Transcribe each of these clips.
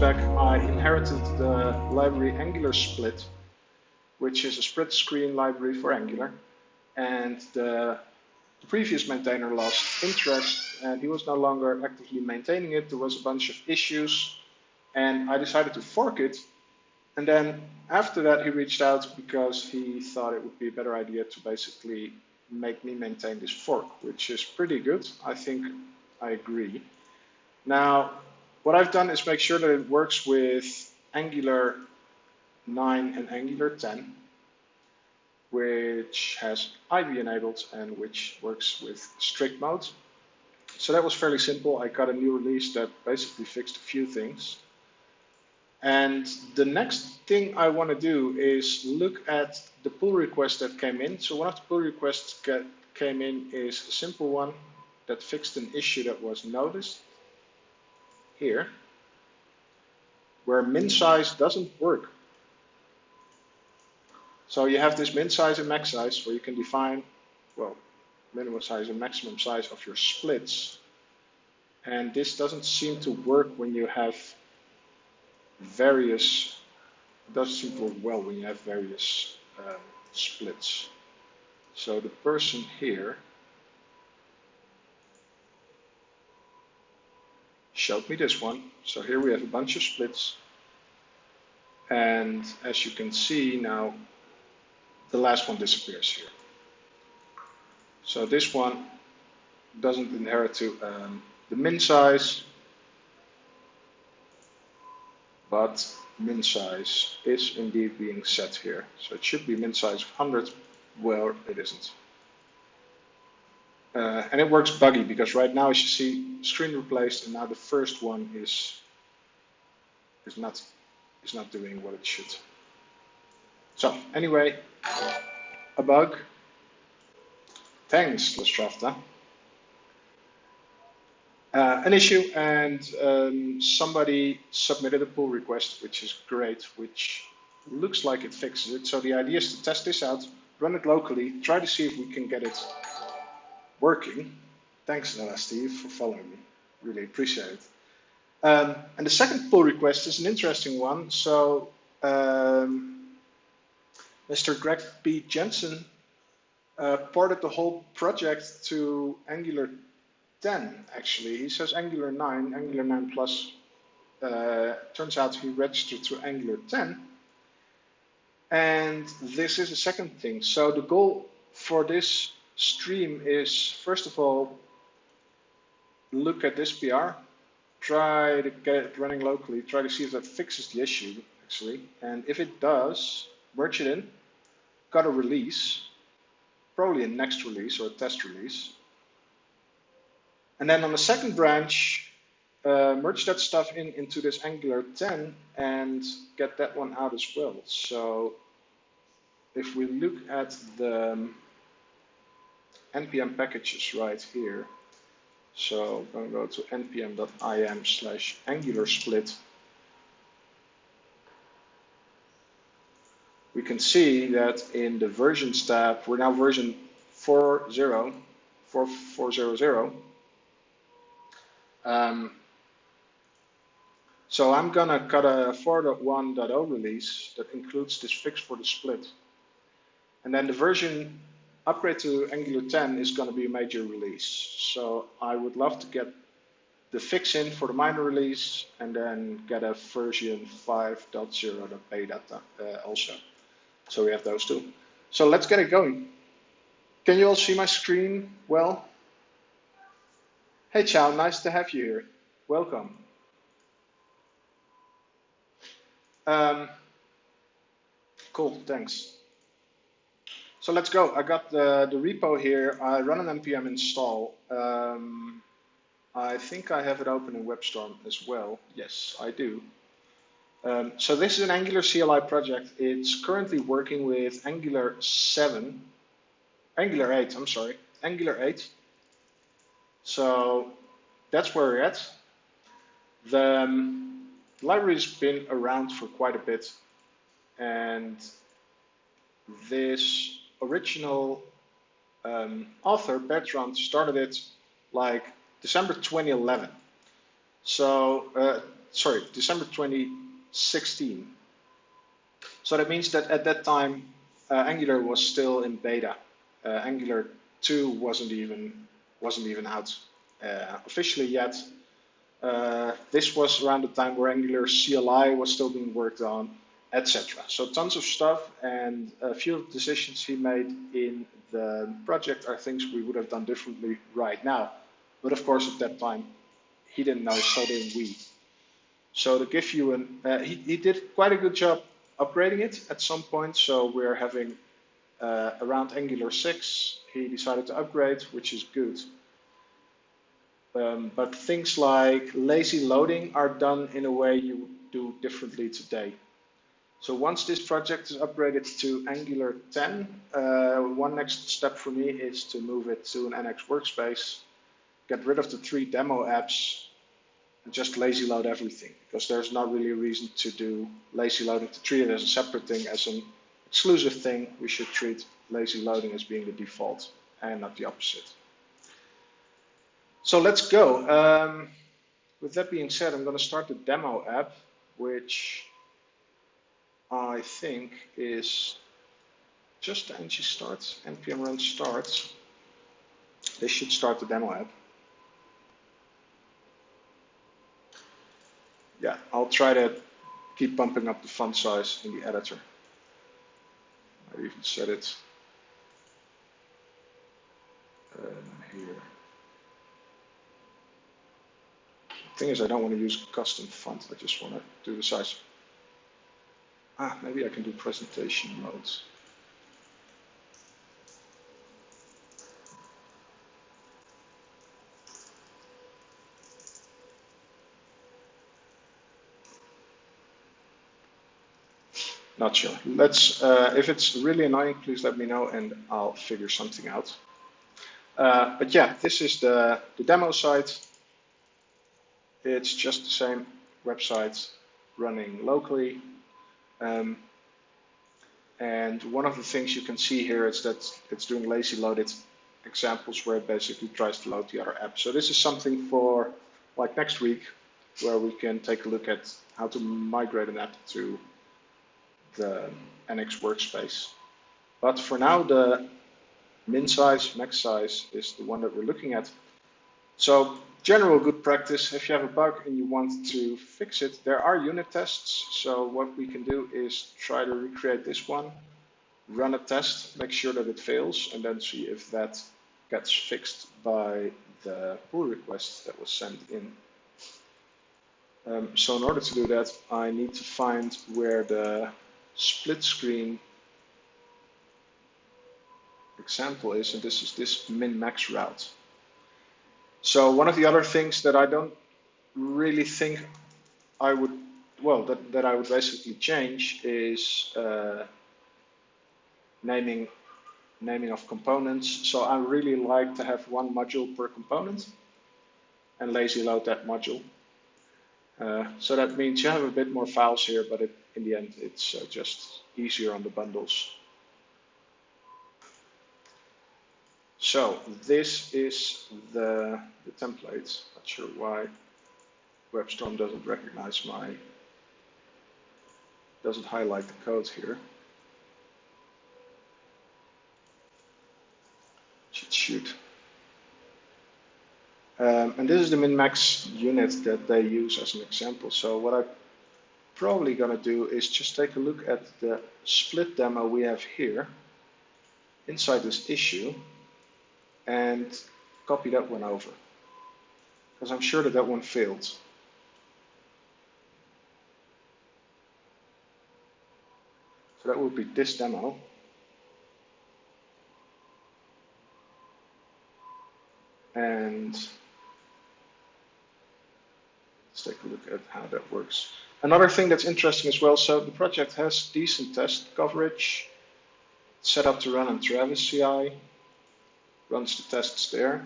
back, I inherited the library Angular Split, which is a split screen library for Angular. And the previous maintainer lost interest and he was no longer actively maintaining it. There was a bunch of issues and I decided to fork it. And then after that, he reached out because he thought it would be a better idea to basically make me maintain this fork, which is pretty good. I think I agree. Now, what I've done is make sure that it works with Angular 9 and Angular 10, which has IB enabled and which works with strict mode. So that was fairly simple. I got a new release that basically fixed a few things. And the next thing I want to do is look at the pull request that came in. So one of the pull requests came in is a simple one that fixed an issue that was noticed here, where min size doesn't work. So you have this min size and max size where you can define, well, minimum size and maximum size of your splits. And this doesn't seem to work when you have various, it doesn't seem to work well when you have various splits. So the person here showed me this one. So here we have a bunch of splits. And as you can see now, the last one disappears here. So this one doesn't inherit to the min size, but min size is indeed being set here. So it should be min size of 100, well, it isn't. And it works buggy because right now, as you see, screen replaced, and now the first one is not doing what it should. So anyway, a bug. Thanks, Lestrafta. An issue, and somebody submitted a pull request, which is great, which looks like it fixes it. So the idea is to test this out, run it locally, try to see if we can get it working. Thanks, Steve, for following me. Really appreciate it. And the second pull request is an interesting one. So Mr. Greg P. Jensen ported the whole project to Angular 10, actually. He says Angular 9, Angular 9 Plus. Turns out he registered to Angular 10. And this is a second thing. So the goal for this stream is, first of all, look at this PR, try to get it running locally, try to see if that fixes the issue, actually. And if it does, merge it in, got a release, probably a next release or a test release. And then on the second branch, merge that stuff into this Angular 10 and get that one out as well. So if we look at the npm packages right here, so I'm going to go to npm.im/Angular split. We can see that in the versions tab, we're now version 4.0. So I'm gonna cut a 4.1.0 release that includes this fix for the split. And then the version upgrade to Angular 10 is gonna be a major release. So I would love to get the fix in for the minor release and then get a version 5.0 beta also. So we have those two. So let's get it going. Can you all see my screen well? Hey Chow, nice to have you here. Welcome. Cool, thanks. So let's go. I got the repo here. I run an npm install. I think I have it open in WebStorm as well. Yes, I do. So this is an Angular CLI project. It's currently working with Angular 8, I'm sorry, Angular 8. So that's where we're at. The library's been around for quite a bit, and this original author, Bertrand, started it like December 2011. So December 2016. So that means that at that time, Angular was still in beta. Angular 2 wasn't even out officially yet. This was around the time where Angular CLI was still being worked on, etc. So tons of stuff, and a few of the decisions he made in the project are things we would have done differently right now. But of course, at that time, he didn't know, so didn't we. So to give you he did quite a good job upgrading it at some point. So we're having around Angular 6, he decided to upgrade, which is good. But things like lazy loading are done in a way you do differently today. So once this project is upgraded to Angular 10, one next step for me is to move it to an NX workspace, get rid of the 3 demo apps, and just lazy load everything, because there's not really a reason to do lazy loading, to treat it as a separate thing, as an exclusive thing. We should treat lazy loading as being the default and not the opposite. So let's go. With that being said, I'm going to start the demo app, which I think is just the ng start, npm run start. This should start the demo app. Yeah, I'll try to keep bumping up the font size in the editor. I even set it here. The thing is, I don't want to use a custom font. I just want to do the size. Maybe I can do presentation modes. Not sure. Let's. If it's really annoying, please let me know and I'll figure something out. But yeah, this is the demo site. It's just the same website running locally. And one of the things you can see here is that it's doing lazy loaded examples where it basically tries to load the other app. So this is something for like next week, where we can take a look at how to migrate an app to the NX workspace. But for now, the min size, max size is the one that we're looking at. So general good practice, if you have a bug and you want to fix it, there are unit tests. So what we can do is try to recreate this one, run a test, make sure that it fails, and then see if that gets fixed by the pull request that was sent in. So in order to do that, I need to find where the split screen example is, and this is this min-max route. So one of the other things that I don't really think I would, well, that I would basically change is naming of components. So I really like to have one module per component and lazy load that module. So that means you have a bit more files here, but in the end, it's just easier on the bundles. So this is the template. Not sure why WebStorm doesn't recognize doesn't highlight the code here. Shoot. And this is the min-max unit that they use as an example. So what I'm probably going to do is just take a look at the split demo we have here inside this issue and copy that one over, because I'm sure that one failed. So that would be this demo. And let's take a look at how that works. Another thing that's interesting as well, so the project has decent test coverage, set up to run on Travis CI, runs the tests there.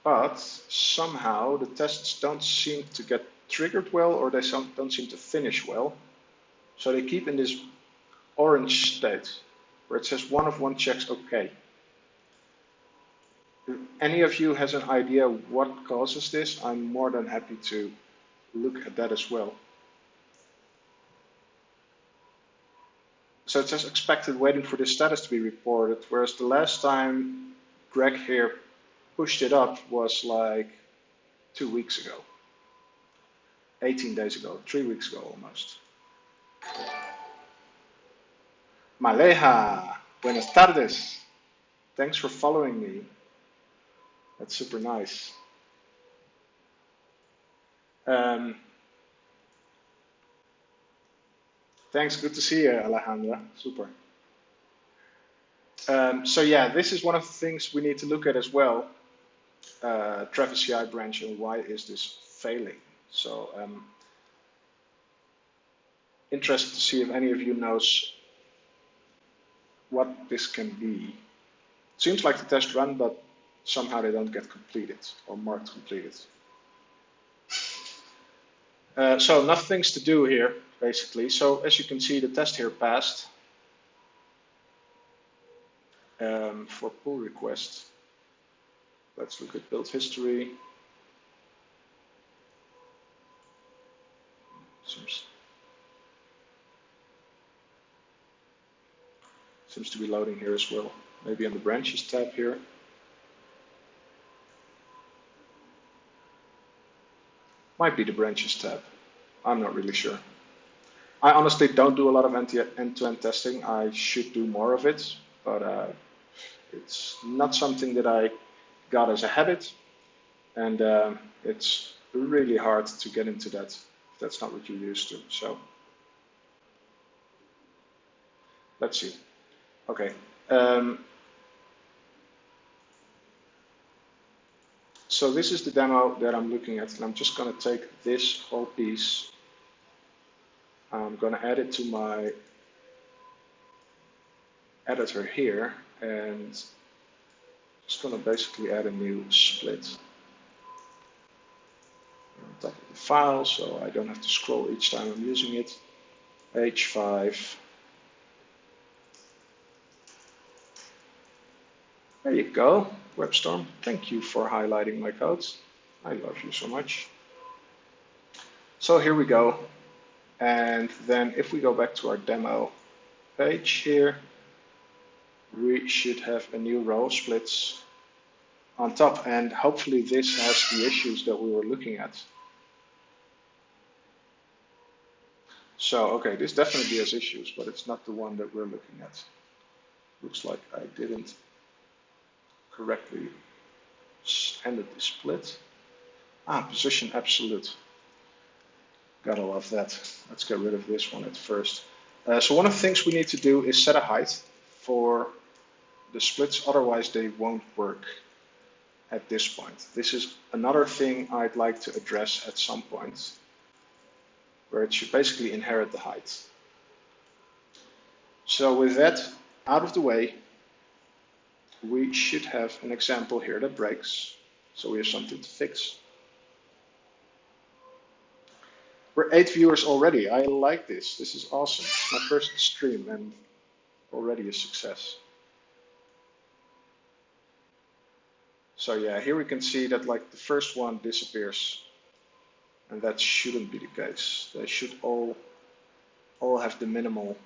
But somehow the tests don't seem to get triggered well, or they don't seem to finish well. So they keep in this orange state where it says 1 of 1 checks OK. If any of you has an idea what causes this, I'm more than happy to look at that as well. So it says expected waiting for the status to be reported, whereas the last time Greg here pushed it up was like 2 weeks ago, 18 days ago, 3 weeks ago almost. Maleja, buenas tardes. Thanks for following me. That's super nice. Thanks, good to see you, Alejandra. Super. So yeah, this is one of the things we need to look at as well. Travis CI branch and why is this failing? So interested to see if any of you knows what this can be. Seems like the test run, but somehow they don't get completed or marked completed. So enough things to do here, basically. So as you can see, the test here passed for pull request. Let's look at build history. Seems to be loading here as well. Maybe on the branches tab here. Might be the branches tab. I'm not really sure. I honestly don't do a lot of end-to-end testing. I should do more of it, but it's not something that I got as a habit, and it's really hard to get into that if that's not what you're used to. So let's see. Okay. So this is the demo that I'm looking at, and I'm just going to take this whole piece. I'm going to add it to my editor here, and just going to basically add a new split on top of the file, so I don't have to scroll each time I'm using it. H5. There you go, WebStorm. Thank you for highlighting my codes. I love you so much. So here we go. And then if we go back to our demo page here, we should have a new row of splits on top. And hopefully this has the issues that we were looking at. So, okay, this definitely has issues, but it's not the one that we're looking at. Looks like I didn't correctly ended the split. Position absolute. Gotta love that. Let's get rid of this one at first. So one of the things we need to do is set a height for the splits, otherwise they won't work at this point. This is another thing I'd like to address at some point, where it should basically inherit the height. So with that out of the way, we should have an example here that breaks, so we have something to fix. We're 8 viewers already. I like this. This is awesome. My first stream and already a success. So yeah, here we can see that like the first one disappears, and that shouldn't be the case. They should all have the minimal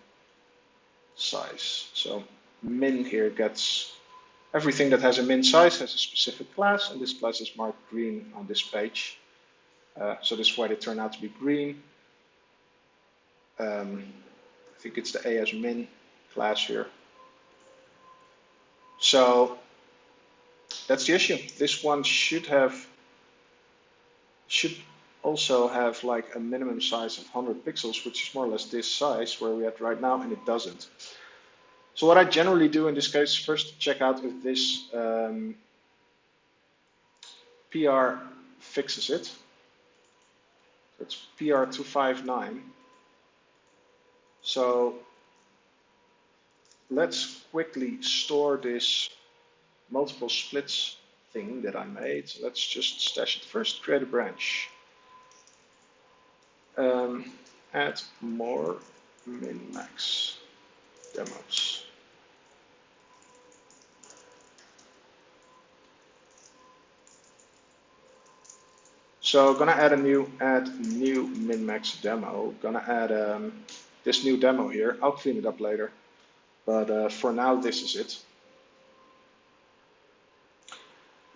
size. So min here gets everything that has a min size has a specific class, and this class is marked green on this page. So this is why they turn out to be green. I think it's the ASMin class here. So that's the issue. This one should also have like a minimum size of 100 pixels, which is more or less this size where we're at right now, and it doesn't. So what I generally do in this case, first check out if this PR fixes it. It's PR259. So let's quickly store this multiple splits thing that I made. So let's just stash it first, create a branch. Add more min-max demos. So gonna add new min-max demo. Gonna add this new demo here. I'll clean it up later, but for now this is it.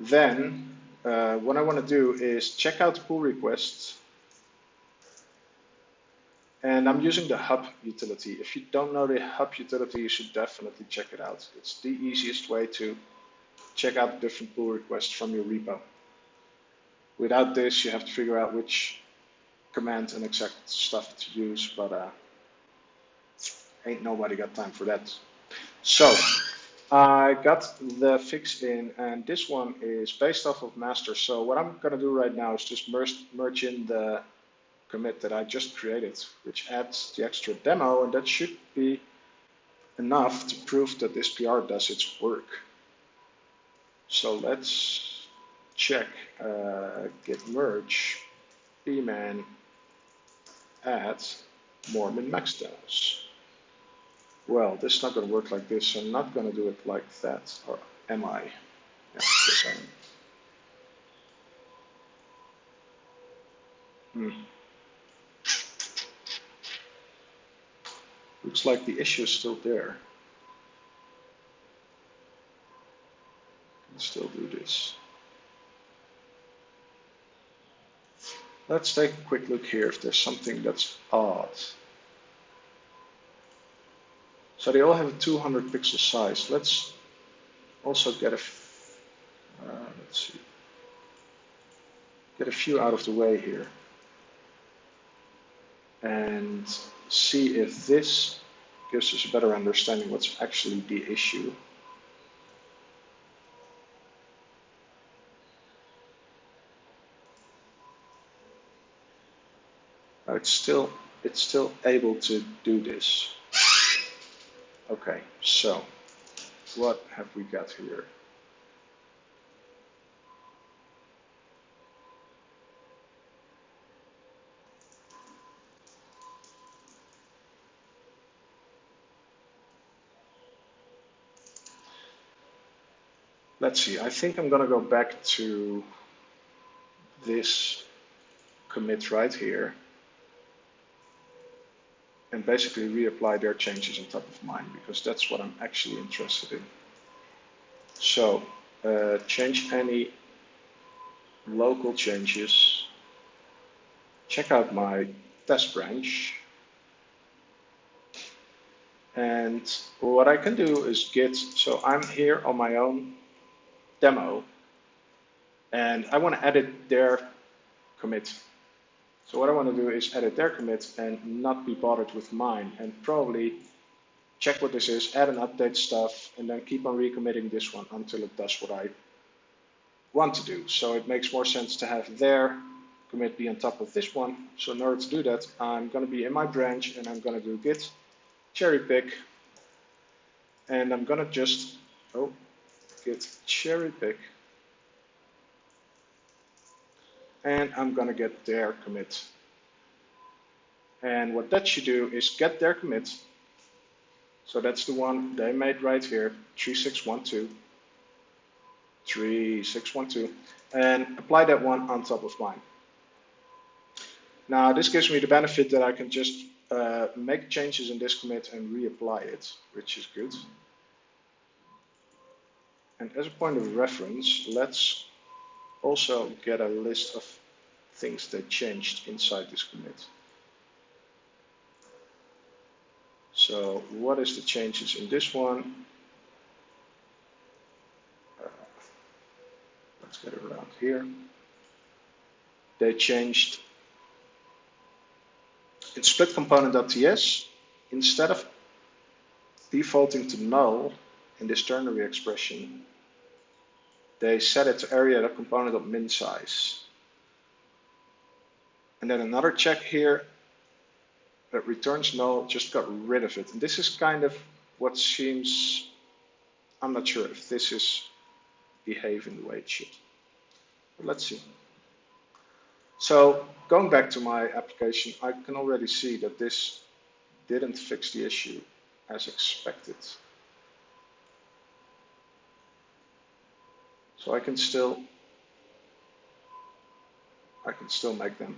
Then what I want to do is check out pull requests, and I'm using the hub utility. If you don't know the hub utility, you should definitely check it out. It's the easiest way to check out different pull requests from your repo. Without this, you have to figure out which command and exact stuff to use, but ain't nobody got time for that. So I got the fix in, and this one is based off of master. So what I'm going to do right now is just merge in the commit that I just created, which adds the extra demo, and that should be enough to prove that this PR does its work. So let's check git merge bman add more min-max demos. Well, this is not going to work like this, so I'm not going to do it like that, or am I? Yeah, yes, I am. Looks like the issue is still there. Can still do this. Let's take a quick look here if there's something that's odd. So they all have a 200 pixel size. Let's also get let's see, get a few out of the way here and see if this gives us a better understanding what's actually the issue. It's still able to do this. Okay, so what have we got here? Let's see, I think I'm gonna go back to this commit right here and basically reapply their changes on top of mine, because that's what I'm actually interested in. So change any local changes, check out my test branch, and what I can do is git, so I'm here on my own demo and I want to edit their commit. So what I want to do is edit their commit and not be bothered with mine, and probably check what this is, add and update stuff, and then keep on recommitting this one until it does what I want to do. So it makes more sense to have their commit be on top of this one. So in order to do that, I'm going to be in my branch and I'm going to do git cherry pick, and I'm going to just git cherry pick, and I'm going to get their commit. And what that should do is get their commit. So that's the one they made right here, 3612, 3612, and apply that one on top of mine. Now this gives me the benefit that I can just make changes in this commit and reapply it, which is good. And as a point of reference, let's also get a list of things that changed inside this commit. So what is the changes in this one? Let's get it around here. They changed in split component.ts, instead of defaulting to null in this ternary expression, they set it to area component.min size. And then another check here that returns null just got rid of it. And this is kind of what seems, I'm not sure if this is behaving the way it should. But let's see. So going back to my application, I can already see that this didn't fix the issue as expected. So I can still I can still make them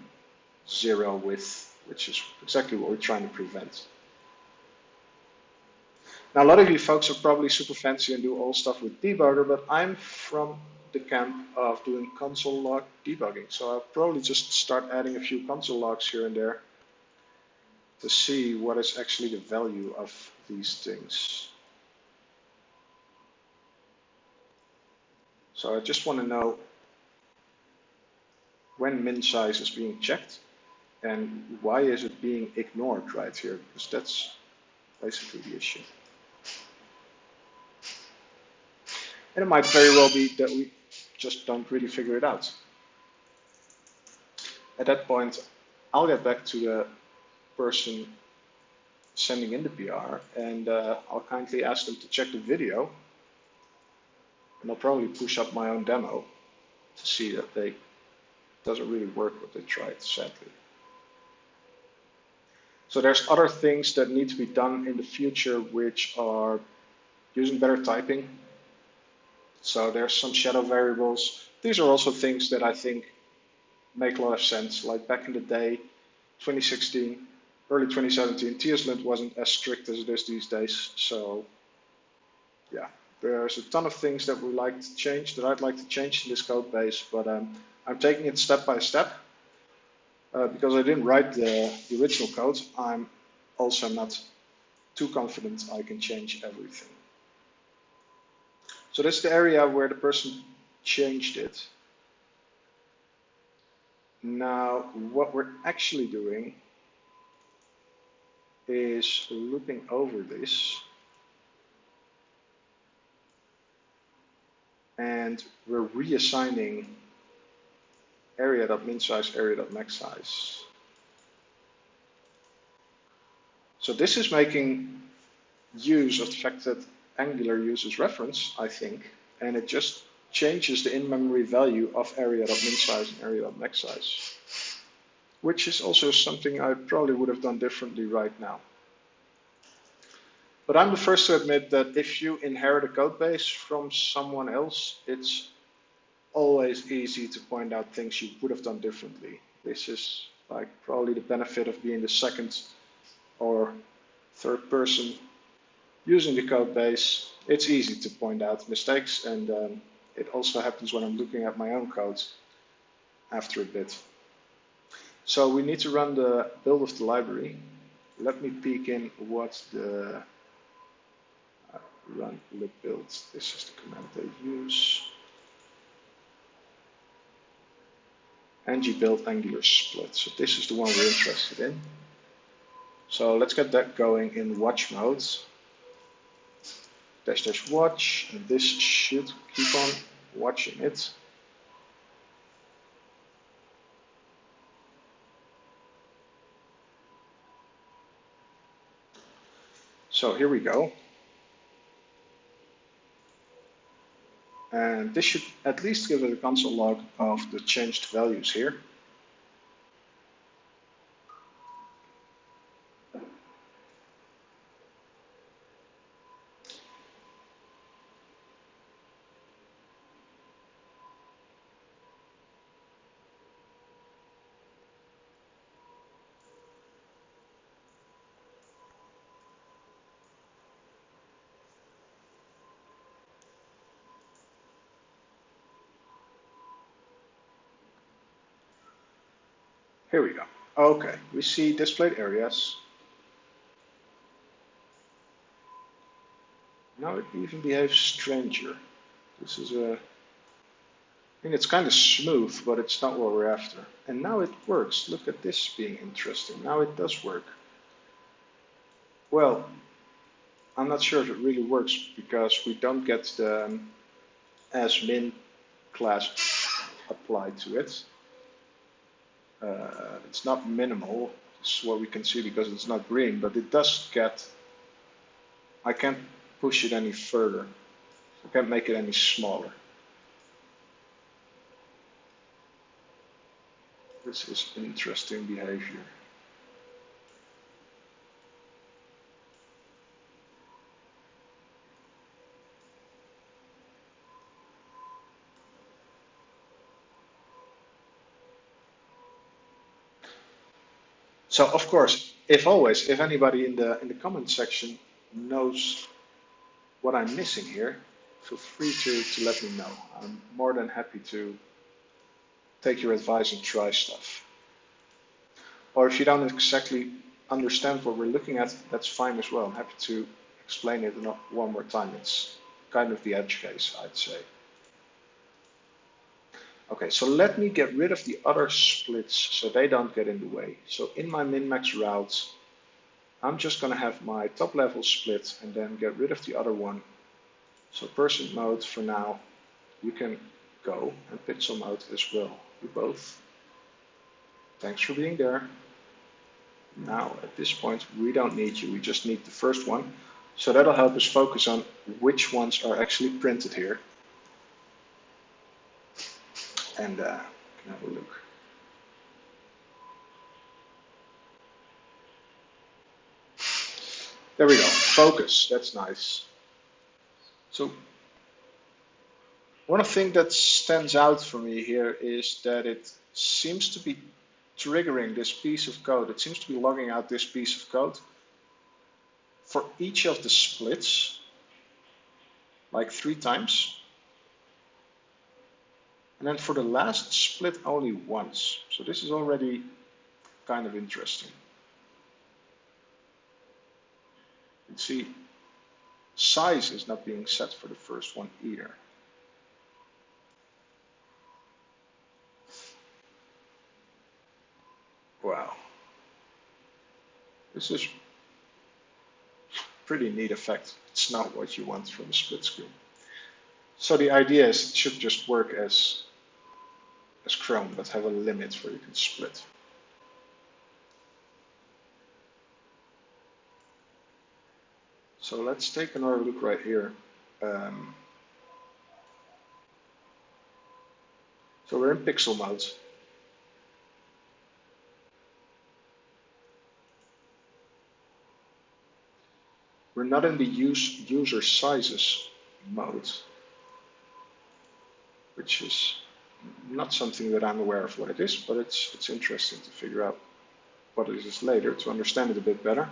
0 width, which is exactly what we're trying to prevent. Now, a lot of you folks are probably super fancy and do all stuff with debugger, but I'm from the camp of doing console log debugging. So I'll probably just start adding a few console logs here and there to see what is actually the value of these things. So I just want to know when min size is being checked and why is it being ignored right here, because that's basically the issue. And it might very well be that we just don't really figure it out. At that point, I'll get back to the person sending in the PR and I'll kindly ask them to check the video, and I'll probably push up my own demo to see that they doesn't really work what they tried, sadly. So there's other things that need to be done in the future which are using better typing. So there's some shadow variables. These are also things that I think make a lot of sense. Like back in the day, 2016, early 2017, TSLint wasn't as strict as it is these days. So yeah, there's a ton of things that we like to change, that I'd like to change in this code base, but I'm taking it step by step. Because I didn't write the original code, I'm also not too confident I can change everything. So that's the area where the person changed it. Now, what we're actually doing is looping over this, and we're reassigning area.minSize, area.maxSize. So this is making use of the fact that Angular uses reference, I think, and it just changes the in-memory value of area.minSize and area.maxSize, which is also something I probably would have done differently right now. But I'm the first to admit that if you inherit a code base from someone else, it's always easy to point out things you would have done differently. This is like probably the benefit of being the second or third person using the code base. It's easy to point out mistakes, and it also happens when I'm looking at my own code after a bit. So we need to run the build of the library. Let me peek in what the run lib build. This is the command they use. ng-build angular split. So this is the one we're interested in. So let's get that going in watch mode. -- watch, and this should keep on watching it. So here we go. And this should at least give it a console log of the changed values here. Here we go. Okay, we see displayed areas. Now it even behaves stranger. This is a, I mean, it's kind of smooth, but it's not what we're after. And now it works. Look at this being interesting. Now it does work. Well, I'm not sure if it really works because we don't get the as-min class applied to it. It's not minimal, this is what we can see because it's not green, but it does get, I can't push it any further. I can't make it any smaller. This is interesting behavior. So of course, if anybody in the comment section knows what I'm missing here, feel free to let me know. I'm more than happy to take your advice and try stuff. Or if you don't exactly understand what we're looking at, that's fine as well. I'm happy to explain it one more time. It's kind of the edge case, I'd say. Okay, so let me get rid of the other splits so they don't get in the way. So in my min-max route, I'm just going to have my top level split and then get rid of the other one. So person mode for now, you can go, and pixel mode as well. You both. Thanks for being there. Now at this point we don't need you, we just need the first one. So that'll help us focus on which ones are actually printed here. And can have a look. There we go, focus, that's nice. So one thing that stands out for me here is that it seems to be triggering this piece of code. It seems to be logging out this piece of code for each of the splits, like 3 times. And then for the last split only once. So this is already kind of interesting. You can see size is not being set for the first one either. Wow. This is pretty neat effect. It's not what you want from a split screen. So the idea is it should just work as Chrome, but have a limit where you can split. So let's take another look right here. So we're in pixel mode. We're not in the user sizes mode, which is not something that I'm aware of what it is, but it's interesting to figure out what it is later to understand it a bit better.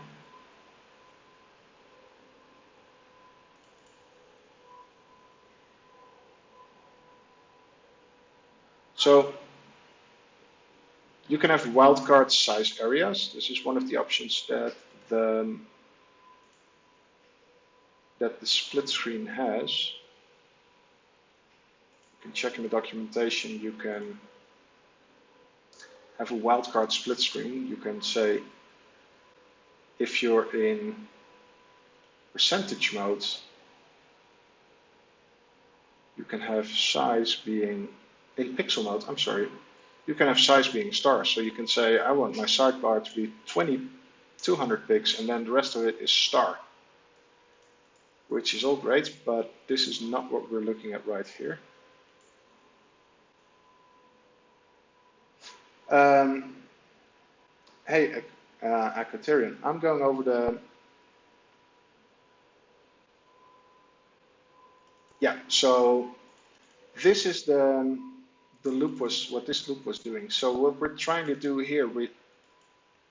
So you can have wildcard size areas. This is one of the options that the split screen has. You can check in the documentation. You can have a wildcard split screen. You can say if you're in percentage mode, you can have size being in pixel mode. I'm sorry. You can have size being stars. So you can say I want my sidebar to be 200 pix, and then the rest of it is star, which is all great, but this is not what we're looking at right here. Hey, Akaterian, I'm going over the. Yeah, so this is the loop was what this loop was doing. So what we're trying to do here,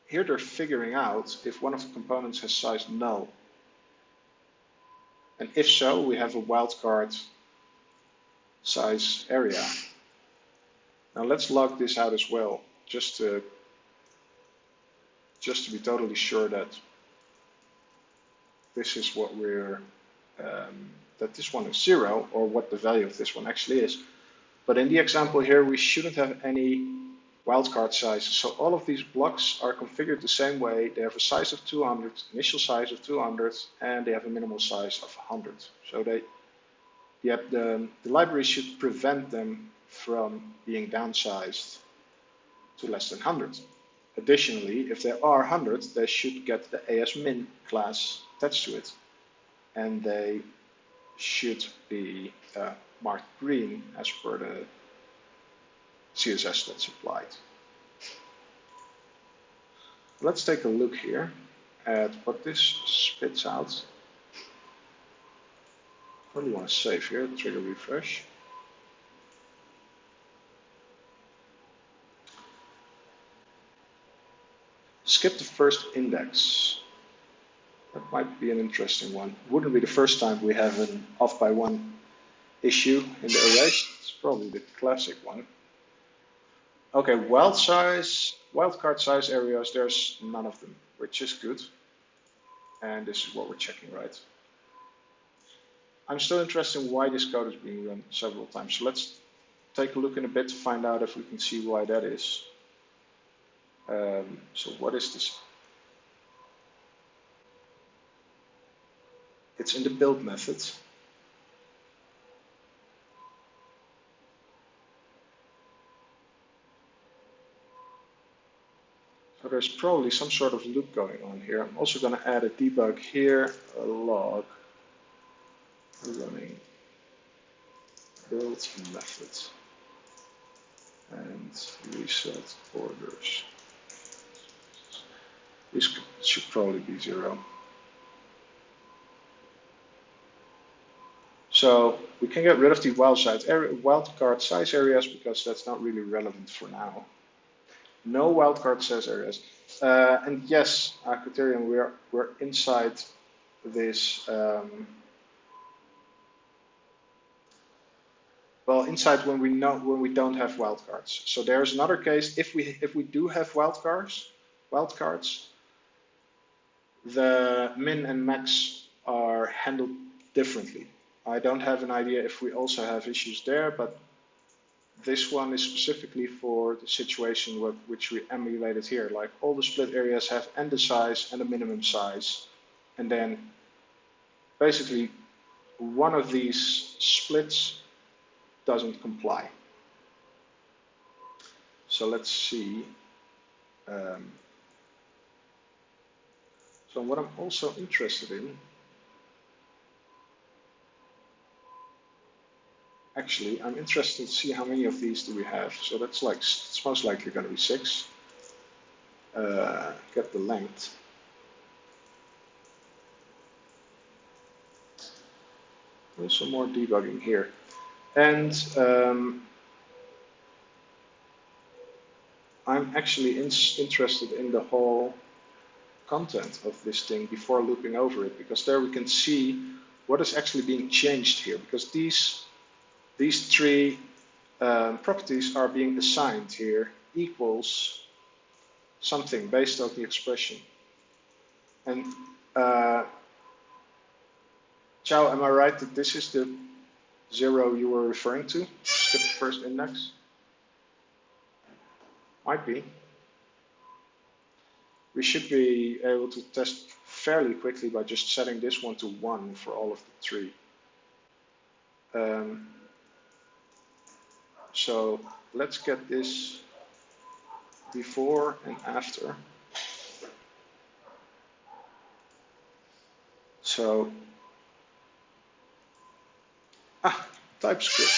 here they're figuring out if one of the components has size null. And if so, we have a wildcard size area. Now let's log this out as well, just to be totally sure that this is what we're that this one is 0, or what the value of this one actually is. But in the example here, we shouldn't have any wildcard sizes. So all of these blocks are configured the same way. They have a size of 200, initial size of 200, and they have a minimal size of 100. So the library should prevent them from being downsized to less than 100. Additionally, if there are 100, they should get the ASMin class attached to it, and they should be marked green as per the CSS that's applied. Let's take a look here at what this spits out. What do you want to save here? Trigger refresh. skip the first index. That might be an interesting one. Wouldn't be the first time we have an off by one issue in the arrays. It's probably the classic one. Okay, wildcard size areas, there's none of them, which is good. And this is what we're checking, right? I'm still interested in why this code is being run several times. So let's take a look in a bit to find out if we can see why that is. So what is this? It's in the build method. So there's probably some sort of loop going on here. I'm also going to add a debug here, a log running build method and reset orders. This should probably be 0. So we can get rid of the wildcard size areas because that's not really relevant for now. No wildcard size areas. And yes, Criterion, we're inside this. Well, inside when we don't have wildcards. So there's another case if we do have wildcards, the min and max are handled differently. I don't have an idea if we also have issues there, but this one is specifically for the situation which we emulated here. Like all the split areas have and the size and the minimum size. And then basically one of these splits doesn't comply. So let's see. So what I'm also interested in, actually, I'm interested to see how many of these do we have. So that's like, it's most likely going to be 6. Get the length. Also more debugging here. And I'm actually interested in the whole content of this thing before looping over it, because there we can see what is actually being changed here, because these 3 properties are being assigned here equals something based on the expression. And Chow, am I right that this is the 0 you were referring to? Skip the first index? Might be. We should be able to test fairly quickly by just setting this one to 1 for all of the 3. So let's get this before and after. So, TypeScript.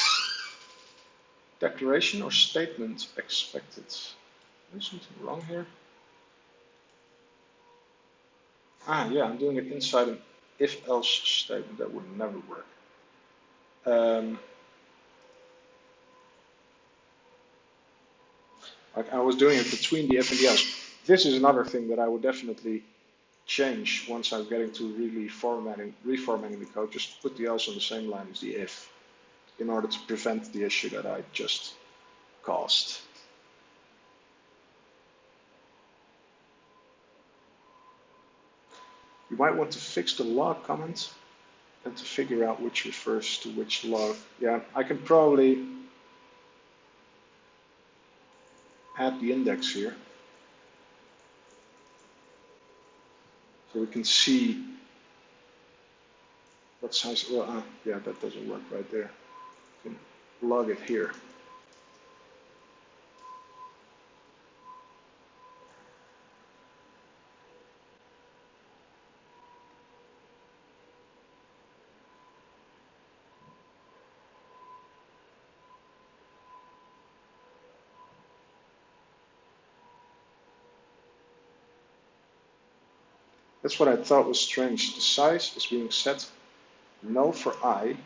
Declaration or statement expected. There's something wrong here. Yeah, I'm doing it inside an if-else statement. That would never work. Like I was doing it between the if and the else. This is another thing that I would definitely change once I'm getting to really reformatting the code. Just put the else on the same line as the if, in order to prevent the issue that I just caused. You might want to fix the log comment and to figure out which refers to which log. Yeah, I can probably add the index here, so we can see what size. Well, yeah, that doesn't work right there. You can log it here. That's what I thought was strange. The size is being set null for I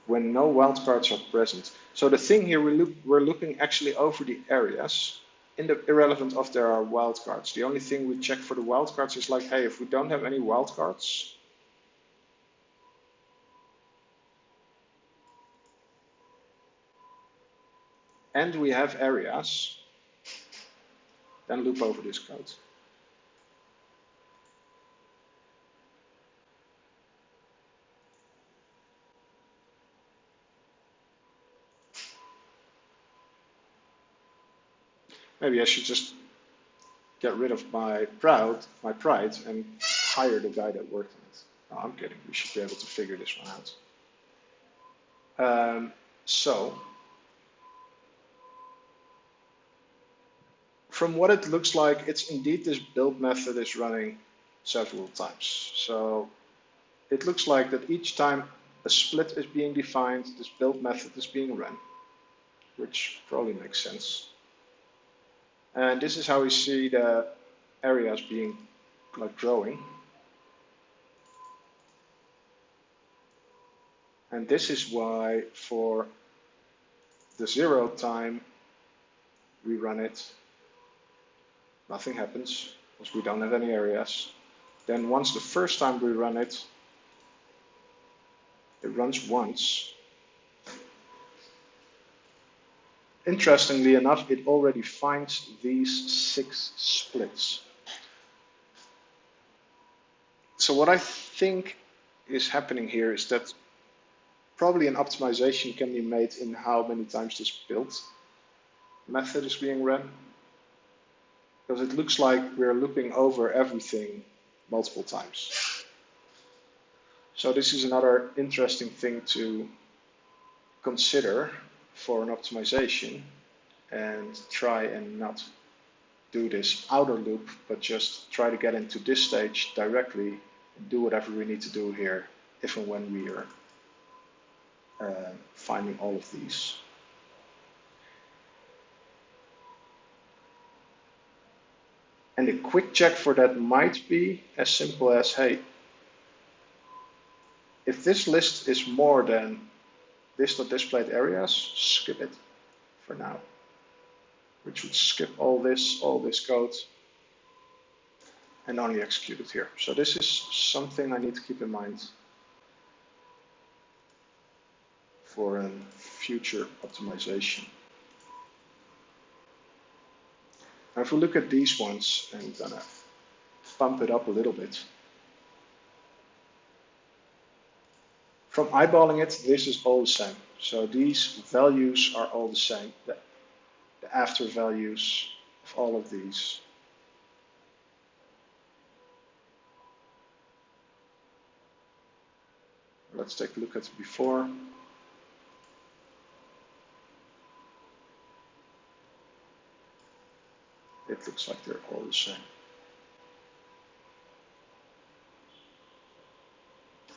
when no wildcards are present. So the thing here, we're looking actually over the areas, irrelevant if there are wildcards. The only thing we check for the wildcards is like, hey, if we don't have any wildcards, and we have areas, then loop over this code. Maybe I should just get rid of my pride and hire the guy that worked on it. No, I'm kidding. We should be able to figure this one out. So from what it looks like, it's indeed this build method is running several times. So it looks like that each time a split is being defined, this build method is being run, which probably makes sense. And this is how we see the areas being like growing. And this is why for the 0 time we run it, nothing happens because we don't have any areas. Then once the first time we run it, it runs once. Interestingly enough, it already finds these 6 splits. So what I think is happening here is that probably an optimization can be made in how many times this build method is being run. Because it looks like we're looping over everything multiple times. So this is another interesting thing to consider for an optimization, and try and not do this outer loop, but just try to get into this stage directly and do whatever we need to do here if and when we are finding all of these. And a quick check for that might be as simple as, hey, if this list is more than list.displayed areas, skip it for now, which would skip all this code and only execute it here. So this is something I need to keep in mind for a future optimization. Now if we look at these ones, and I'm gonna bump it up a little bit. From eyeballing it, this is all the same. So these values are all the same. The after values of all of these. Let's take a look at the before. It looks like they're all the same.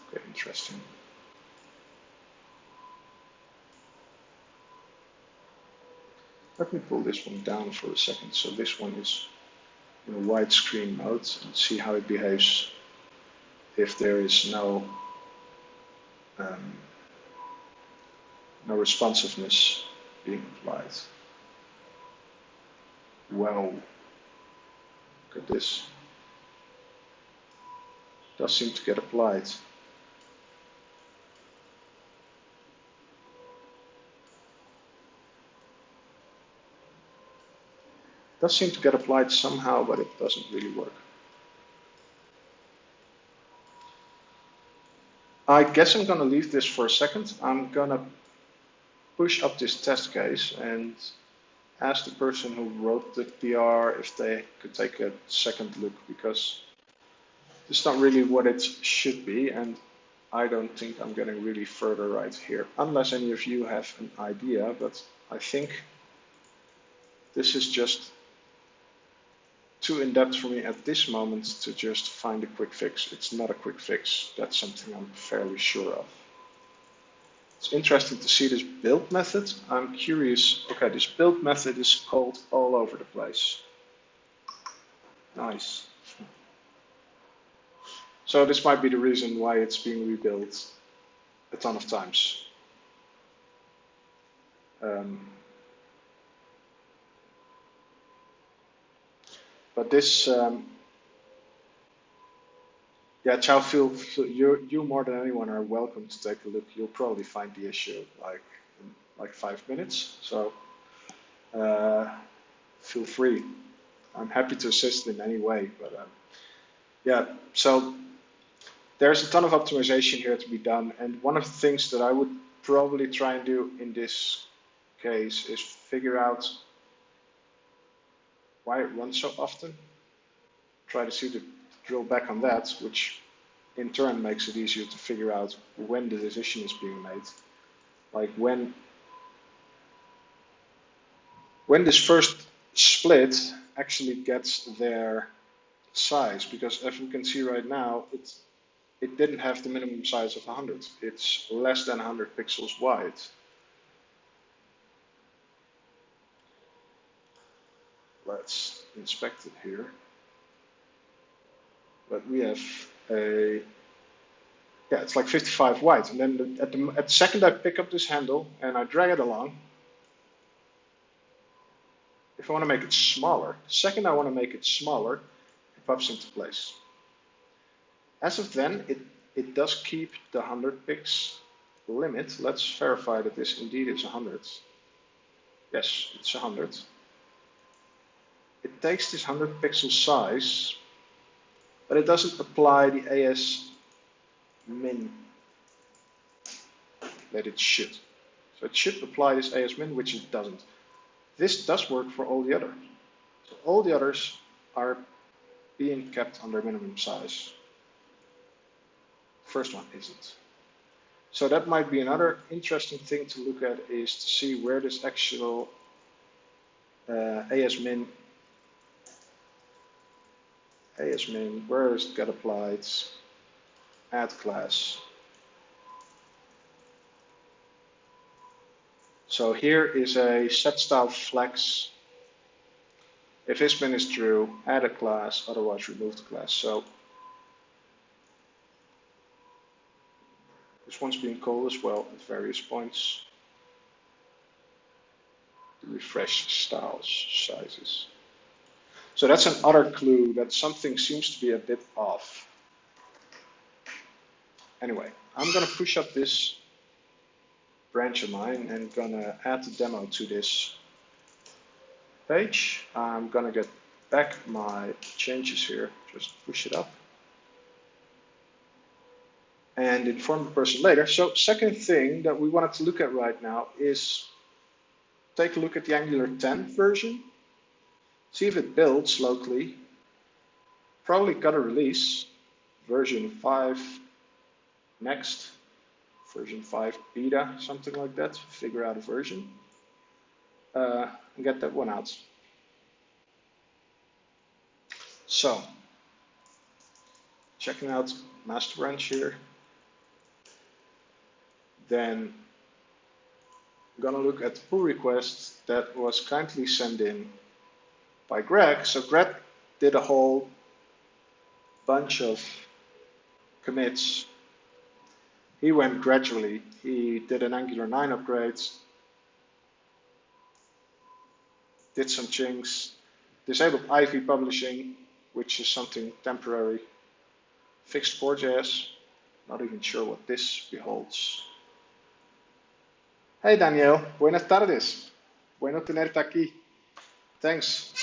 Okay, interesting. Let me pull this one down for a second. So this one is in a widescreen mode, and see how it behaves if there is no responsiveness being applied. Wow, look at this. Does seem to get applied. Does seem to get applied somehow, but it doesn't really work. I guess I'm going to leave this for a second. I'm going to push up this test case and ask the person who wrote the PR if they could take a second look, because it's not really what it should be, and I don't think I'm getting really further right here, unless any of you have an idea, but I think this is just too in-depth for me at this moment to just find a quick fix. It's not a quick fix. That's something I'm fairly sure of. It's interesting to see this build method. I'm curious. Okay, this build method is called all over the place. Nice. So this might be the reason why it's being rebuilt a ton of times. But this, yeah, Chow, you more than anyone are welcome to take a look. You'll probably find the issue in like 5 minutes. So feel free. I'm happy to assist in any way. But yeah, so there's a ton of optimization here to be done. And one of the things that I would probably try and do in this case is figure out why it runs so often. Try to see to drill back on that, which in turn makes it easier to figure out when the decision is being made. Like when this first split actually gets their size, because as we can see right now, it didn't have the minimum size of 100. It's less than 100 pixels wide. Let's inspect it here. But we have a, yeah, it's like 55 wide. And then at the second I pick up this handle and I drag it along, if I want to make it smaller, the second I want to make it smaller, it pops into place. As of then, it does keep the 100 pix limit. Let's verify that this indeed is 100. Yes, it's 100. It takes this 100 pixel size, but it doesn't apply the AS min that it should. So it should apply this AS min, which it doesn't. This does work for all the others. So all the others are being kept on their minimum size. First one isn't. So that might be another interesting thing to look at, is to see where this actual AS min, where is it got applied? Add class. So here is a set style flex. If this min is true, add a class, otherwise remove the class. So this one's being called as well at various points. To refresh styles, sizes. So that's another clue that something seems to be a bit off. Anyway, I'm gonna push up this branch of mine and gonna add the demo to this page. I'm gonna get back my changes here, just push it up and inform the person later. So second thing that we wanted to look at right now is take a look at the Angular 10 version, see if it builds locally. Probably got a release, version 5 next, version 5 beta, something like that, figure out a version, and get that one out. So, checking out master branch here, then I'm gonna look at the pull request that was kindly sent in by Greg. So Greg did a whole bunch of commits. He went gradually. He did an Angular 9 upgrade, did some chinks, disabled Ivy publishing, which is something temporary, fixed Core.js, not even sure what this beholds. Hey Daniel, buenas tardes. Bueno tenerte aquí. Thanks.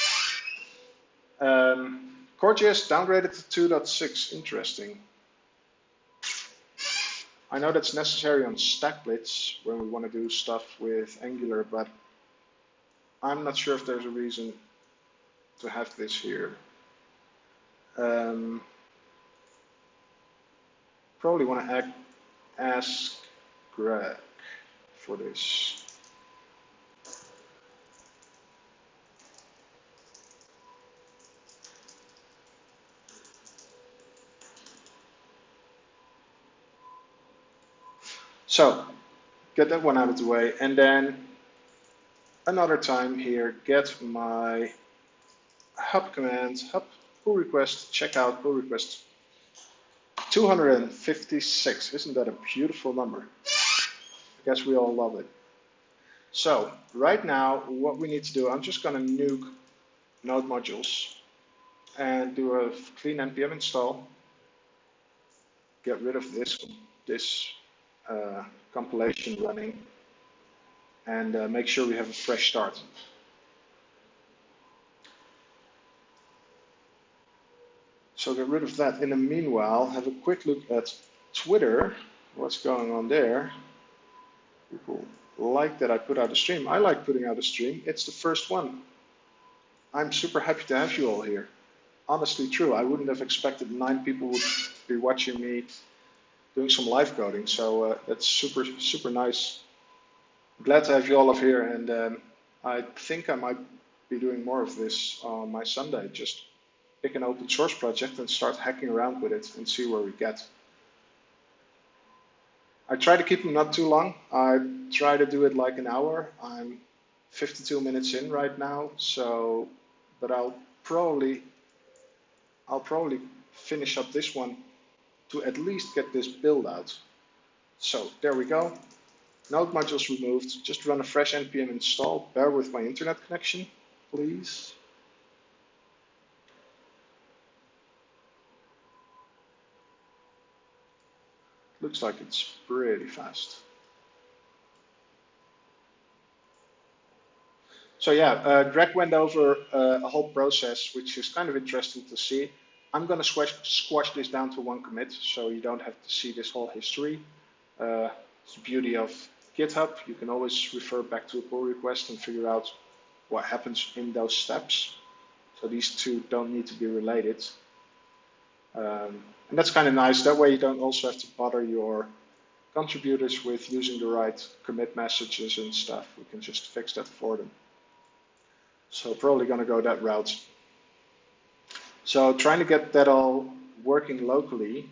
Core.js downgraded to 2.6, interesting. I know that's necessary on StackBlitz when we want to do stuff with Angular, but I'm not sure if there's a reason to have this here. Probably want to ask Greg for this. So get that one out of the way, and then another time here, get my hub command, hub pull request, checkout pull request 256. Isn't that a beautiful number? I guess we all love it. So right now, what we need to do, I'm just going to nuke node modules. and do a clean npm install. Get rid of this compilation running, and make sure we have a fresh start. So get rid of that. In the meanwhile, have a quick look at Twitter. What's going on there? People like that I put out a stream. I like putting out a stream. It's the first one. I'm super happy to have you all here. Honestly true, I wouldn't have expected 9 people would be watching me doing some live coding. So that's super nice. Glad to have you all up here, and I think I might be doing more of this on my Sunday. Just pick an open source project and start hacking around with it and see where we get. I try to keep them not too long. I try to do it like an hour. I'm 52 minutes in right now, so but I'll probably finish up this one to at least get this build out. So there we go. Node modules removed. Just run a fresh npm install. Bear with my internet connection, please. Looks like it's pretty fast. So yeah, Greg went over a whole process, which is kind of interesting to see. I'm going to squash this down to one commit, so you don't have to see this whole history. It's the beauty of GitHub. You can always refer back to a pull request and figure out what happens in those steps. So these two don't need to be related. And that's kind of nice. That way you don't also have to bother your contributors with using the right commit messages and stuff. We can just fix that for them. So probably going to go that route. So trying to get that all working locally,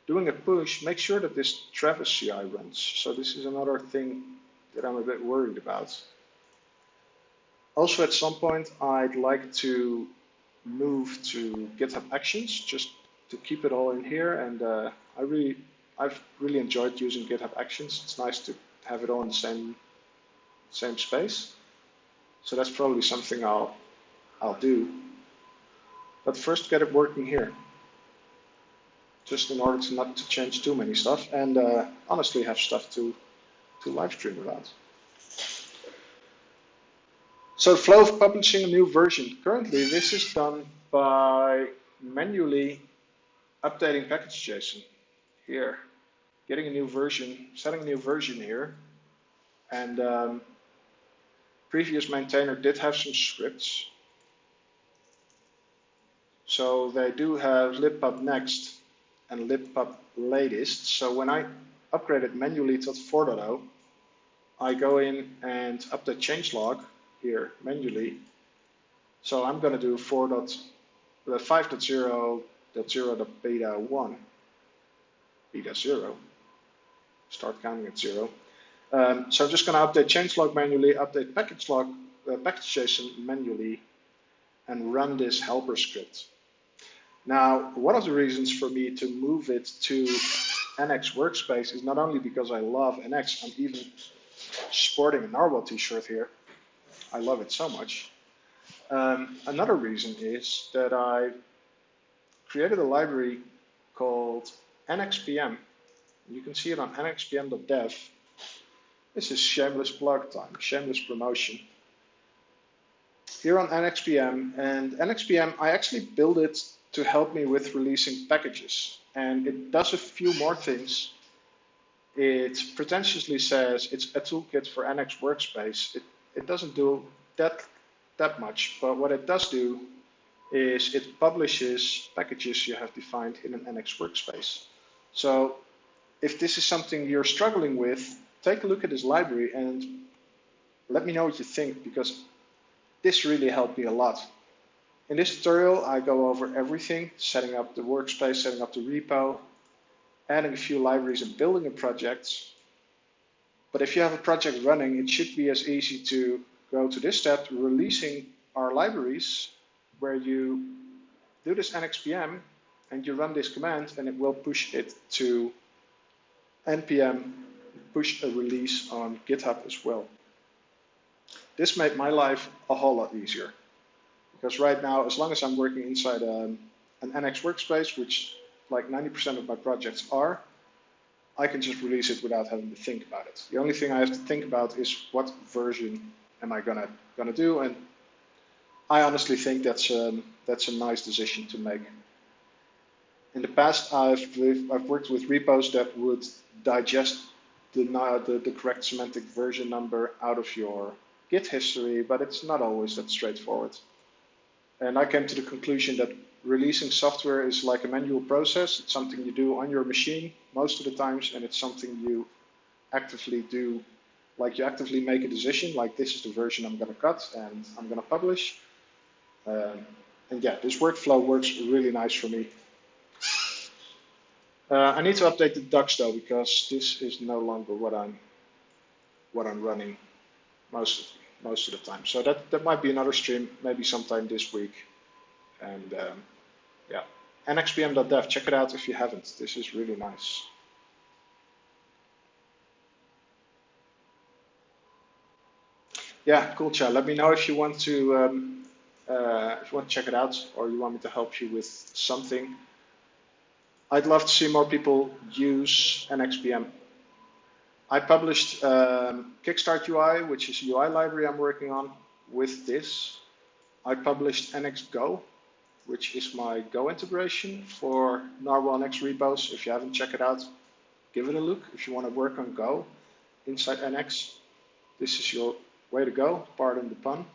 doing a push, make sure that this Travis CI runs. So this is another thing that I'm a bit worried about. Also at some point, I'd like to move to GitHub Actions just to keep it all in here. And I've really enjoyed using GitHub Actions. It's nice to have it all in the same space. So that's probably something I'll do. But first get it working here. Just in order to not to change too many stuff and honestly have stuff to live stream about. So the flow of publishing a new version. Currently this is done by manually updating package.json here, getting a new version, setting a new version here, and previous maintainer did have some scripts. So they do have libpub next and libpub latest. So when I upgrade it manually to 4.0, I go in and update changelog here manually. So I'm going to do 5.0.0.beta1, beta 0, start counting at 0. So I'm just going to update changelog manually, update package.json manually, and run this helper script. Now, one of the reasons for me to move it to NX workspace is not only because I love NX, I'm even sporting a Narwhal t-shirt here. I love it so much. Another reason is that I created a library called NXPM. You can see it on nxpm.dev. This is shameless plug time, shameless promotion. Here on NXPM, and NXPM, I actually built it to help me with releasing packages. And it does a few more things. It pretentiously says it's a toolkit for NX workspace. It doesn't do that much, but what it does do is it publishes packages you have defined in an NX workspace. So if this is something you're struggling with, take a look at this library and let me know what you think, because this really helped me a lot. In this tutorial, I go over everything, setting up the workspace, setting up the repo, adding a few libraries and building a project. But if you have a project running, it should be as easy to go to this step, releasing our libraries, where you do this NXPM and you run this command and it will push it to npm, push a release on GitHub as well. This made my life a whole lot easier. Because right now, as long as I'm working inside an NX workspace, which like 90% of my projects are, I can just release it without having to think about it. The only thing I have to think about is what version am I gonna do, and I honestly think that's a nice decision to make. In the past, I've worked with repos that would digest the correct semantic version number out of your Git history, but it's not always that straightforward. And I came to the conclusion that releasing software is like a manual process. It's something you do on your machine most of the times, and it's something you actively do, like you actively make a decision, like this is the version I'm going to cut and I'm going to publish. And yeah, this workflow works really nice for me. I need to update the docs though, because this is no longer what I'm running most of the time. So that might be another stream, maybe sometime this week. And yeah, NXBM.dev, check it out if you haven't. This is really nice. Yeah, cool, Chad. Let me know if you want to check it out, or you want me to help you with something. I'd love to see more people use NXBM. I published Kickstart UI, which is a UI library I'm working on with this. I published NXGo, which is my Go integration for Narwhal NX repos. If you haven't checked it out, give it a look. If you want to work on Go inside NX, this is your way to go, pardon the pun.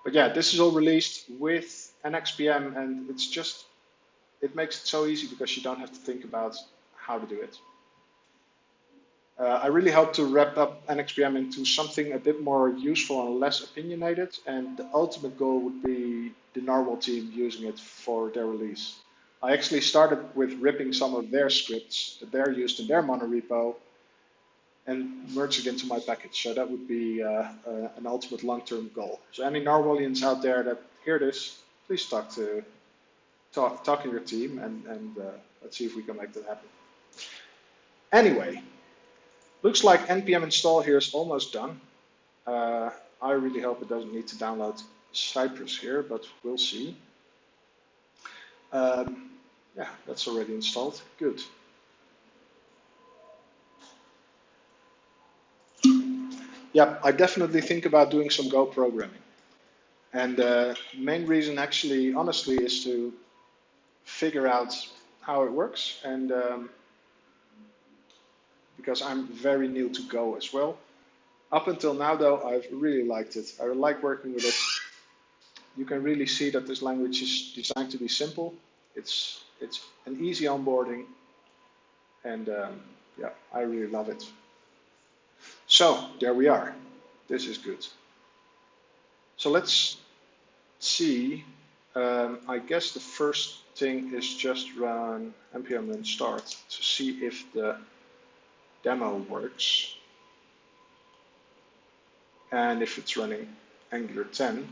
But yeah, this is all released with NXBM, and it makes it so easy because you don't have to think about how to do it. I really hope to wrap up NXBM into something a bit more useful and less opinionated, and the ultimate goal would be the Narwhal team using it for their release. I actually started with ripping some of their scripts that they're used in their monorepo and merge it into my package. So that would be an ultimate long-term goal. So any Narwhalians out there that hear this, please talk in your team, and let's see if we can make that happen. Anyway, looks like npm install here is almost done. I really hope it doesn't need to download Cypress here, but we'll see. Yeah, that's already installed. Good. Yeah, I definitely think about doing some Go programming. And the main reason actually, honestly, is to figure out how it works. And because I'm very new to Go as well. Up until now, though, I've really liked it. I like working with it. You can really see that this language is designed to be simple. It's an easy onboarding. And yeah, I really love it. So there we are. This is good. So let's see. I guess the first thing is just run npm run start to see if the demo works and if it's running Angular 10.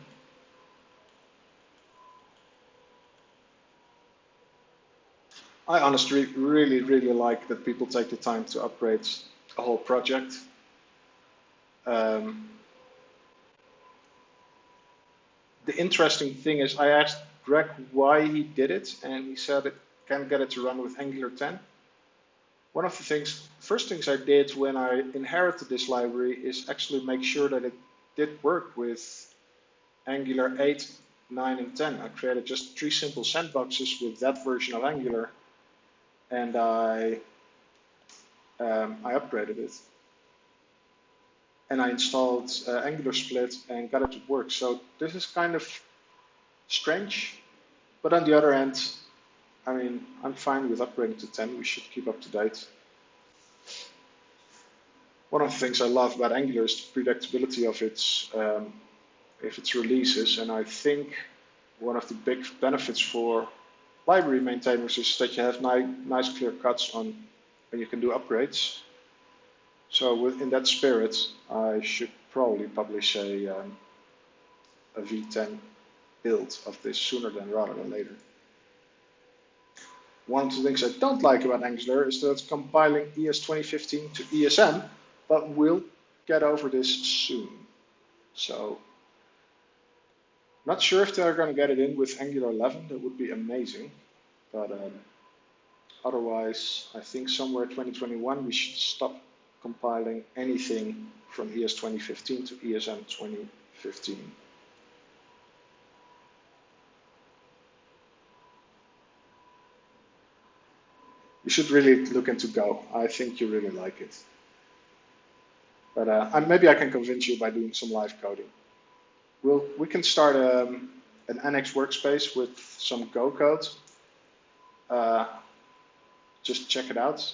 I honestly really like that people take the time to upgrade a whole project. The interesting thing is I asked Greg why he did it, and he said it can get it to run with Angular 10. One of the first things I did when I inherited this library is actually make sure that it did work with Angular 8, 9, and 10. I created just 3 simple sandboxes with that version of Angular, and I upgraded it. And I installed Angular Split and got it to work. So this is kind of strange, but on the other hand, I mean, I'm fine with upgrading to 10. We should keep up to date. One of the things I love about Angular is the predictability of its releases, and I think one of the big benefits for library maintainers is that you have nice clear cuts on when you can do upgrades. So in that spirit, I should probably publish a V10 build of this sooner rather than later. One of the things I don't like about Angular is that it's compiling ES 2015 to ESM, but we'll get over this soon. So Not sure if they're going to get it in with Angular 11. That would be amazing. But otherwise, I think somewhere 2021 we should stop compiling anything from ES 2015 to ESM 2015. You should really look into Go. I think you really like it. But maybe I can convince you by doing some live coding. We can start an NX workspace with some Go code. Just check it out.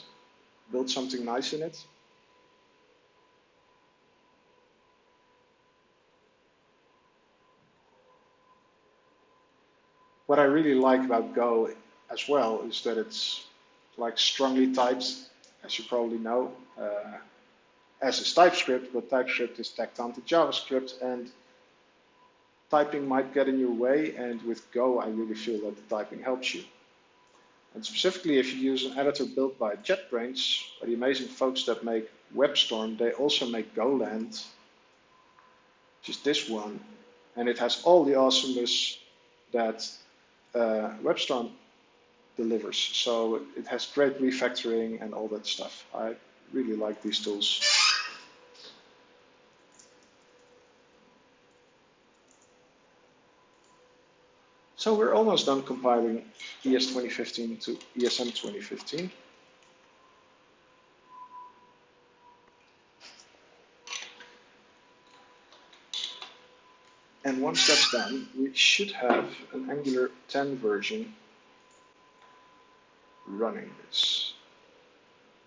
Build something nice in it. What I really like about Go as well is that it's like strongly typed, as you probably know, as is TypeScript, but TypeScript is tacked onto JavaScript, and typing might get in your way, and with Go I really feel that the typing helps you. And specifically if you use an editor built by JetBrains, by the amazing folks that make WebStorm, they also make GoLand, which is this one, and it has all the awesomeness that WebStorm delivers. So it has great refactoring and all that stuff. I really like these tools. So we're almost done compiling ES 2015 to ESM 2015. And once that's done, we should have an Angular 10 version running this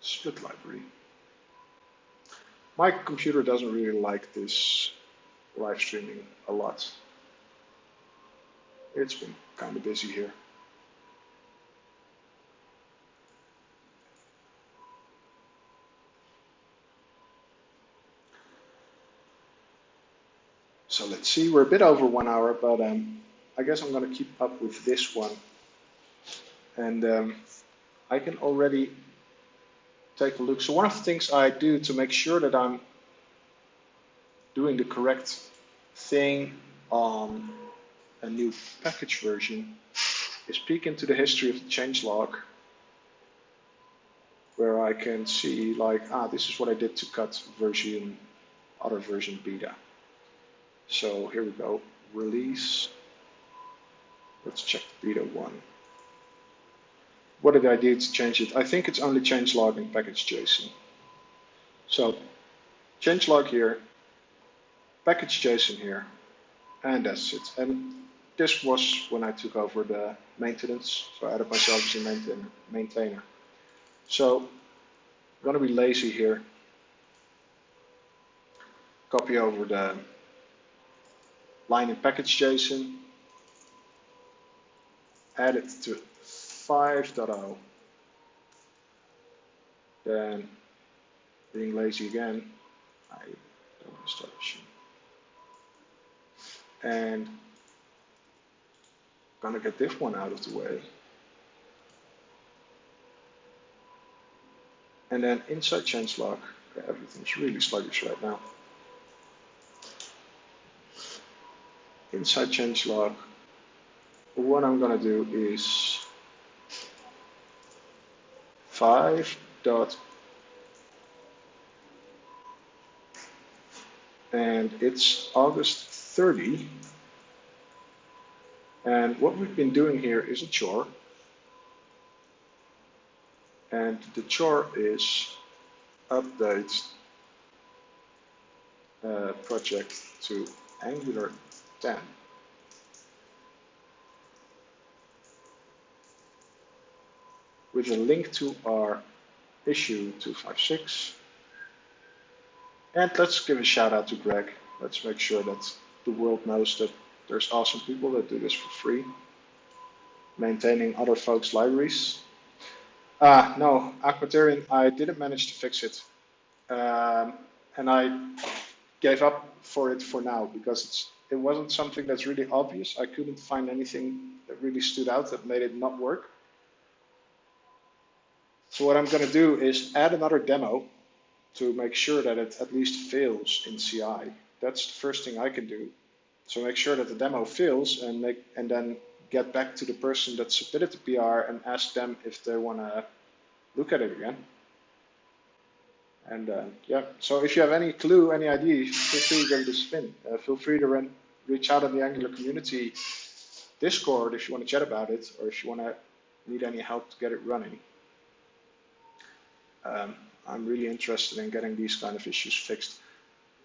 split library. My computer doesn't really like this live streaming a lot. It's been kind of busy here. So let's see, we're a bit over 1 hour, but I guess I'm going to keep up with this one. And I can already take a look. So one of the things I do to make sure that I'm doing the correct thing on a new package version is peek into the history of the changelog, where I can see like, this is what I did to cut other version beta. So here we go, release. Let's check the beta one. What did I do to change it? I think it's only changelog and package.json. So changelog here, package.json here, and that's it. And this was when I took over the maintenance, so I added myself as a maintainer. So I'm going to be lazy here. Copy over the line in package.json, add it to 5.0. Then, being lazy again, I don't want to start the machine. And gonna get this one out of the way. And then inside changelog, okay, everything's really sluggish right now. Inside changelog, what I'm gonna do is 5. And it's August 30. And what we've been doing here is a chore. And the chore is update project to Angular 10. With a link to our issue 256. And let's give a shout out to Greg. Let's make sure that the world knows that there's awesome people that do this for free, maintaining other folks' libraries. No, Aquaterian, I didn't manage to fix it. And I gave up for it for now because it wasn't something that's really obvious. I couldn't find anything that really stood out that made it not work. So what I'm going to do is add another demo to make sure that it at least fails in CI. That's the first thing I can do. So make sure that the demo fails and then get back to the person that submitted the PR and ask them if they want to look at it again. And yeah, so if you have any clue, any ideas, feel free to give it a spin. Feel free to reach out in the Angular community Discord if you want to chat about it, or if you want to need any help to get it running. I'm really interested in getting these kind of issues fixed.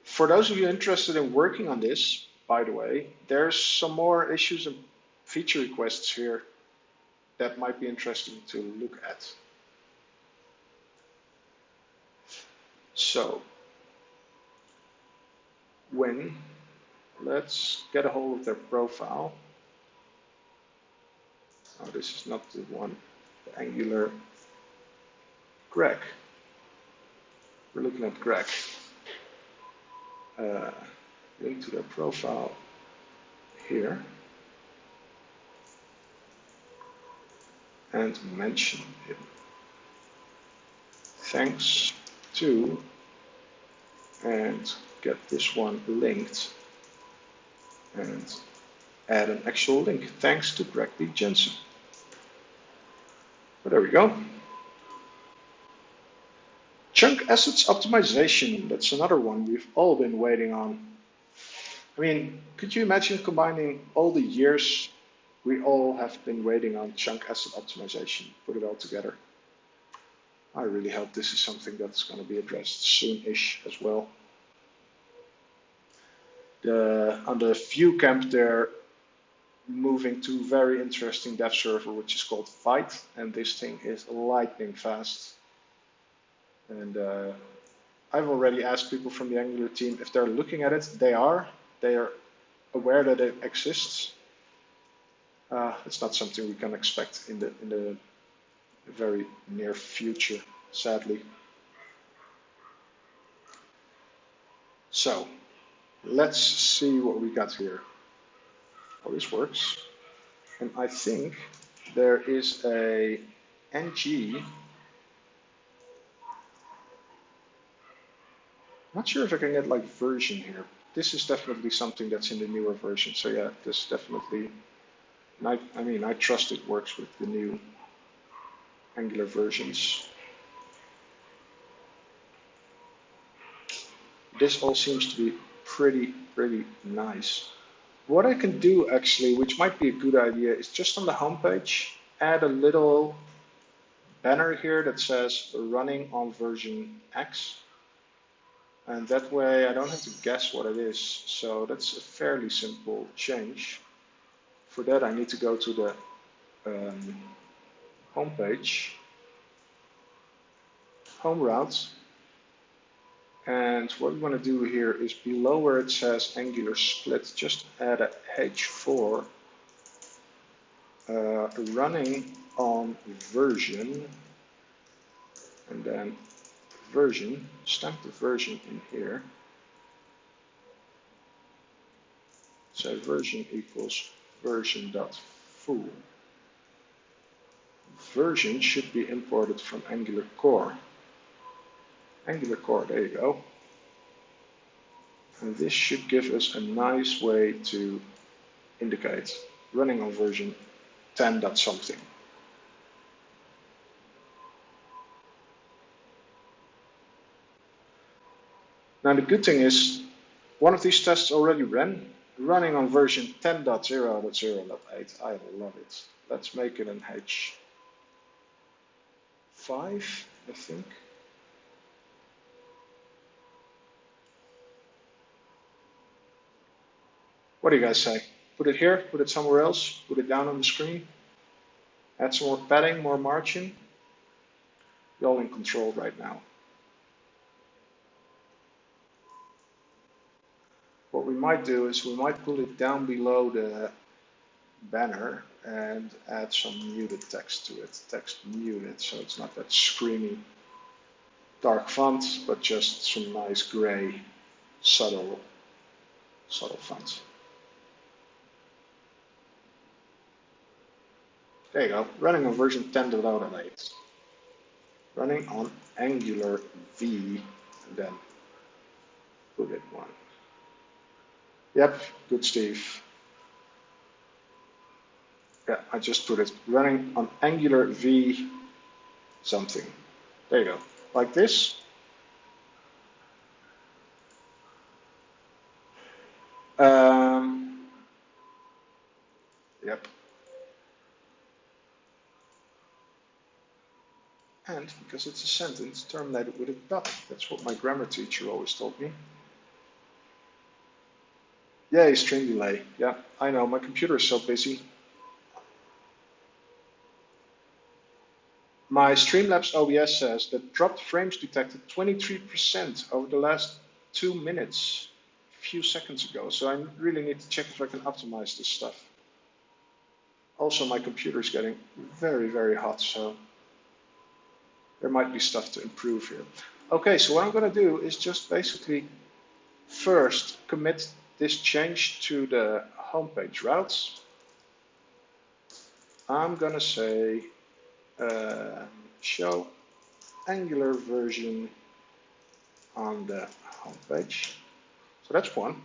For those of you interested in working on this, by the way, there's some more issues and feature requests here that might be interesting to look at. So, let's get a hold of their profile. Oh, this is not the one, the Angular Greg. We're looking at Greg. Link to their profile here. And mention him. Thanks to, and get this one linked and add an actual link. Thanks to Greg B. Jensen. But there we go. Chunk assets optimization. That's another one we've all been waiting on. I mean, could you imagine combining all the years we all have been waiting on chunk asset optimization, put it all together? I really hope this is something that's going to be addressed soon-ish as well. On the Vue camp, they're moving to a very interesting dev server, which is called Vite, and this thing is lightning fast. And I've already asked people from the Angular team if they're looking at it. They are aware that it exists. It's not something we can expect in the very near future, sadly. So let's see what we got here. Well, this works. And I think there is a ng. Not sure if I can get like version here. This is definitely something that's in the newer version. So yeah, this definitely, I mean, I trust it works with the new Angular versions. This all seems to be pretty nice. What I can do actually, which might be a good idea, is just on the homepage, add a little banner here that says running on version X. And that way I don't have to guess what it is. So that's a fairly simple change. For that I need to go to the homepage, home route. And what we want to do here is below where it says Angular split, just add a H4 running on version, and then version, stamp the version in here. So version equals version.full. Version should be imported from Angular core. Angular core, there you go. And this should give us a nice way to indicate running on version 10. Something. Now the good thing is, one of these tests already ran, running on version 10.0.0.8. I love it. Let's make it an H5, I think. What do you guys say? Put it here, put it somewhere else, put it down on the screen, add some more padding, more margin. You're all in control right now. What we might do is we might pull it down below the banner and add some muted text to it. Text muted, so it's not that screamy dark font, but just some nice gray, subtle font. There you go, running on version 10.0.8. Running on Angular V, and then bullet 1. Yep, good Steve. Yeah, I just put it running on Angular V something. There you go, like this. Yep. And because it's a sentence, terminate it with a dot. That's what my grammar teacher always told me. Yay, stream delay. Yeah, I know, my computer is so busy. My Streamlabs OBS says that dropped frames detected 23% over the last 2 minutes, a few seconds ago. So I really need to check if I can optimize this stuff. Also, my computer is getting very, very hot, so there might be stuff to improve here. Okay, so what I'm going to do is just basically first commit this change to the homepage routes. I'm going to say show Angular version on the homepage. So that's one.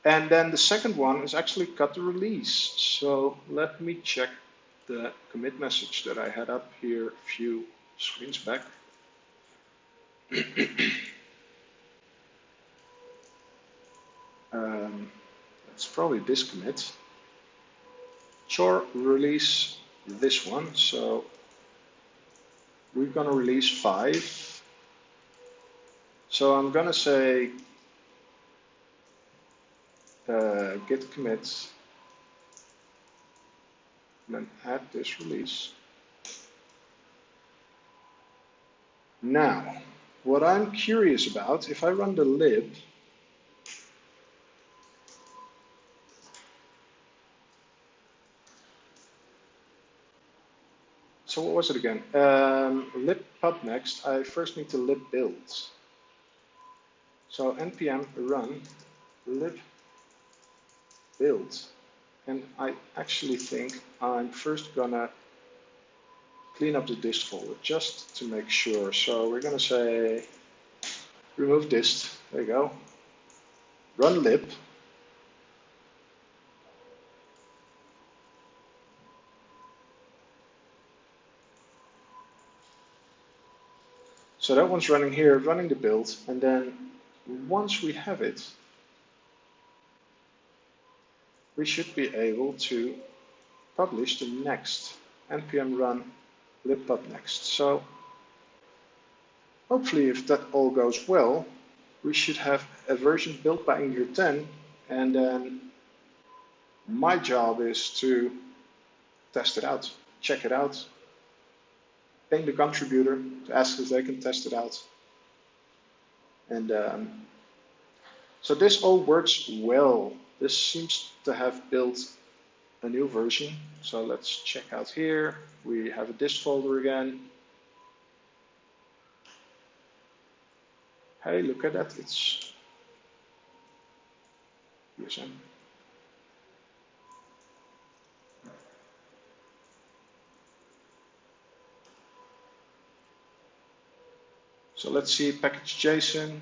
And then the second one is actually cut the release. So let me check the commit message that I had up here a few screens back. That's probably this commit. Chore release this one. So we're going to release 5. So I'm going to say git commit and then add this release. Now, what I'm curious about, if I run the lib, so what was it again? Lib pub next, I first need to lib build. So npm run lib build. And I actually think I'm first gonna clean up the dist folder just to make sure. So we're gonna say remove dist, there you go. Run lib. So that one's running here, running the build, and then once we have it, we should be able to publish the next npm run libpub next. So hopefully, if that all goes well, we should have a version built by Angular 10, and then my job is to test it out, check it out, ping the contributor to ask if they can test it out. And so this all works well. This seems to have built a new version. So let's check out here. We have a dist folder again. Hey, look at that. It's USM. So let's see package JSON.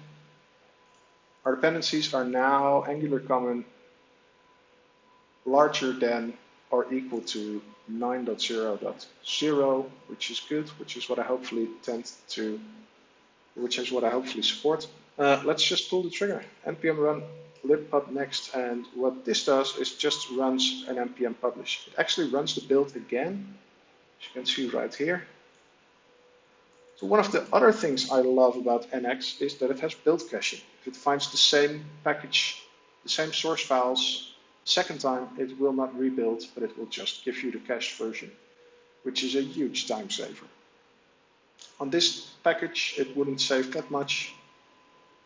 Our dependencies are now Angular common larger than or equal to 9.0.0, which is good, which is what I hopefully support. Let's just pull the trigger. npm run libpub next, and what this does is just runs an npm publish. It actually runs the build again, as you can see right here. So one of the other things I love about NX is that it has build caching. If it finds the same package, the same source files, second time it will not rebuild, but it will just give you the cached version, which is a huge time saver. On this package, it wouldn't save that much,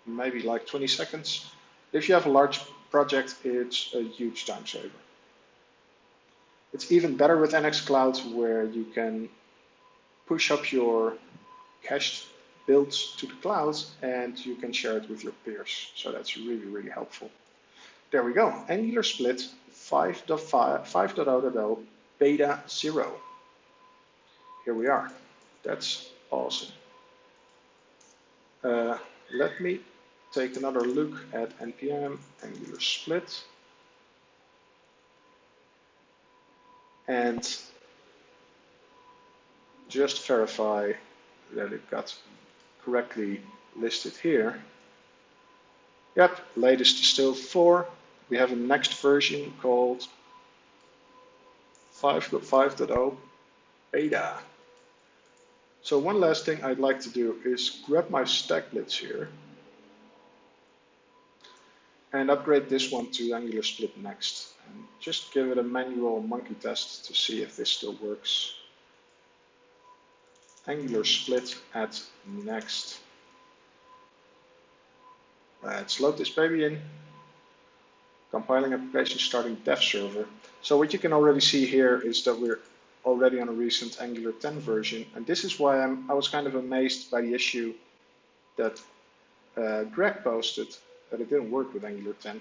maybe like 20 seconds. If you have a large project, it's a huge time saver. It's even better with NX Cloud, where you can push up your cached builds to the cloud and you can share it with your peers. So that's really, really helpful. There we go. Angular split 5.0.0 beta 0. Here we are. That's awesome. Let me take another look at npm angular split and just verify that it got correctly listed here. Yep, latest is still 4. We have a next version called 5.5.0 beta. So one last thing I'd like to do is grab my stack blitz here and upgrade this one to Angular Split Next. And just give it a manual monkey test to see if this still works. Angular Split at Next. Let's load this baby in. Compiling application starting dev server. So what you can already see here is that we're already on a recent Angular 10 version. And this is why I was kind of amazed by the issue that Greg posted, that it didn't work with Angular 10.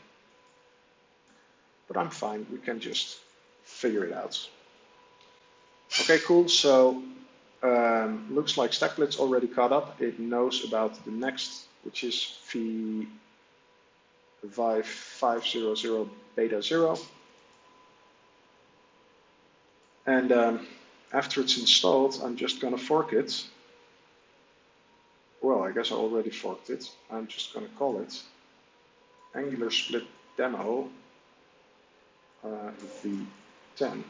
But I'm fine, we can just figure it out. Okay, cool, so looks like StackBlitz already caught up. It knows about the next, which is v500 beta 0. And after it's installed, I'm just going to fork it. Well, I guess I already forked it. I'm just going to call it Angular Split Demo v10.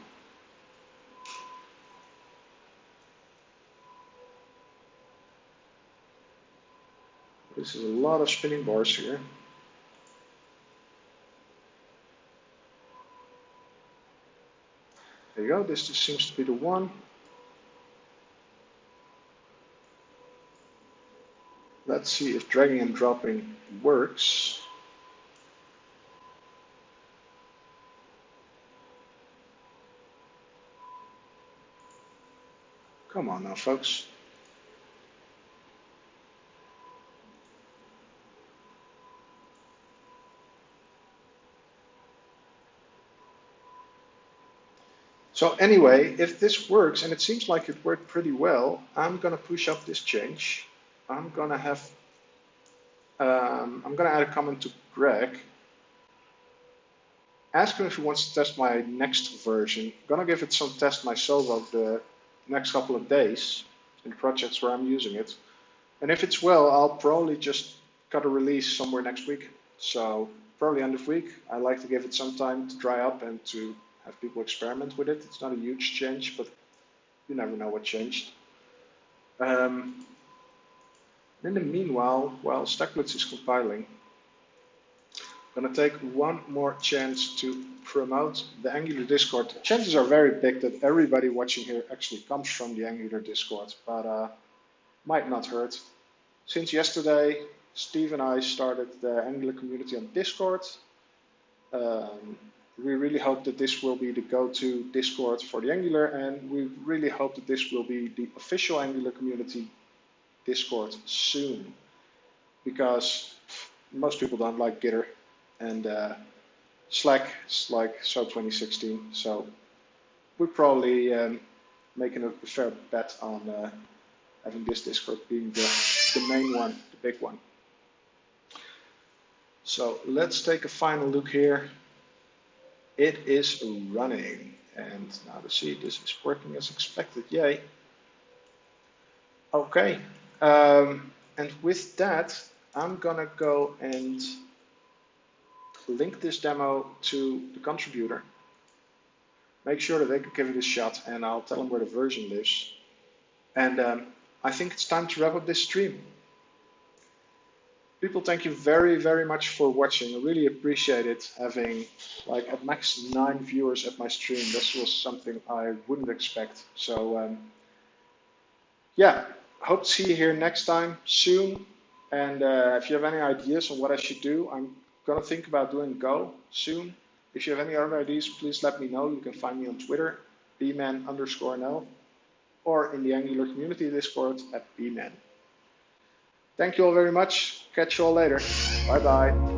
This is a lot of spinning bars here. There you go, this just seems to be the one. Let's see if dragging and dropping works. Come on now, folks. So anyway, if this works, and it seems like it worked pretty well, I'm going to push up this change. I'm going to add a comment to Greg. Ask him if he wants to test my next version. I'm going to give it some test myself over the next couple of days in the projects where I'm using it. And if it's well, I'll probably just cut a release somewhere next week. So probably end of week. I like to give it some time to dry up and to have people experiment with it. It's not a huge change, but you never know what changed. In the meanwhile, while StackBlitz is compiling, I'm going to take one more chance to promote the Angular Discord. Chances are very big that everybody watching here actually comes from the Angular Discord, but might not hurt. Since yesterday, Steve and I started the Angular community on Discord. We really hope that this will be the go-to Discord for the Angular, and we really hope that this will be the official Angular community Discord soon, because most people don't like Gitter, and Slack is like so 2016, so we're probably making a fair bet on having this Discord being the main one, the big one. So let's take a final look here. It is running, and now to see this is working as expected. Yay. Okay, and with that, I'm gonna go and link this demo to the contributor. Make sure that they can give it a shot, and I'll tell them where the version lives. And I think it's time to wrap up this stream. People, thank you very, very much for watching. I really appreciate it, having like at max 9 viewers at my stream. This was something I wouldn't expect. So yeah, hope to see you here next time soon. And if you have any ideas on what I should do, I'm gonna think about doing Go soon. If you have any other ideas, please let me know. You can find me on Twitter, BEEMAN_NL, or in the Angular community Discord at BEEMAN. Thank you all very much. Catch you all later. Bye bye.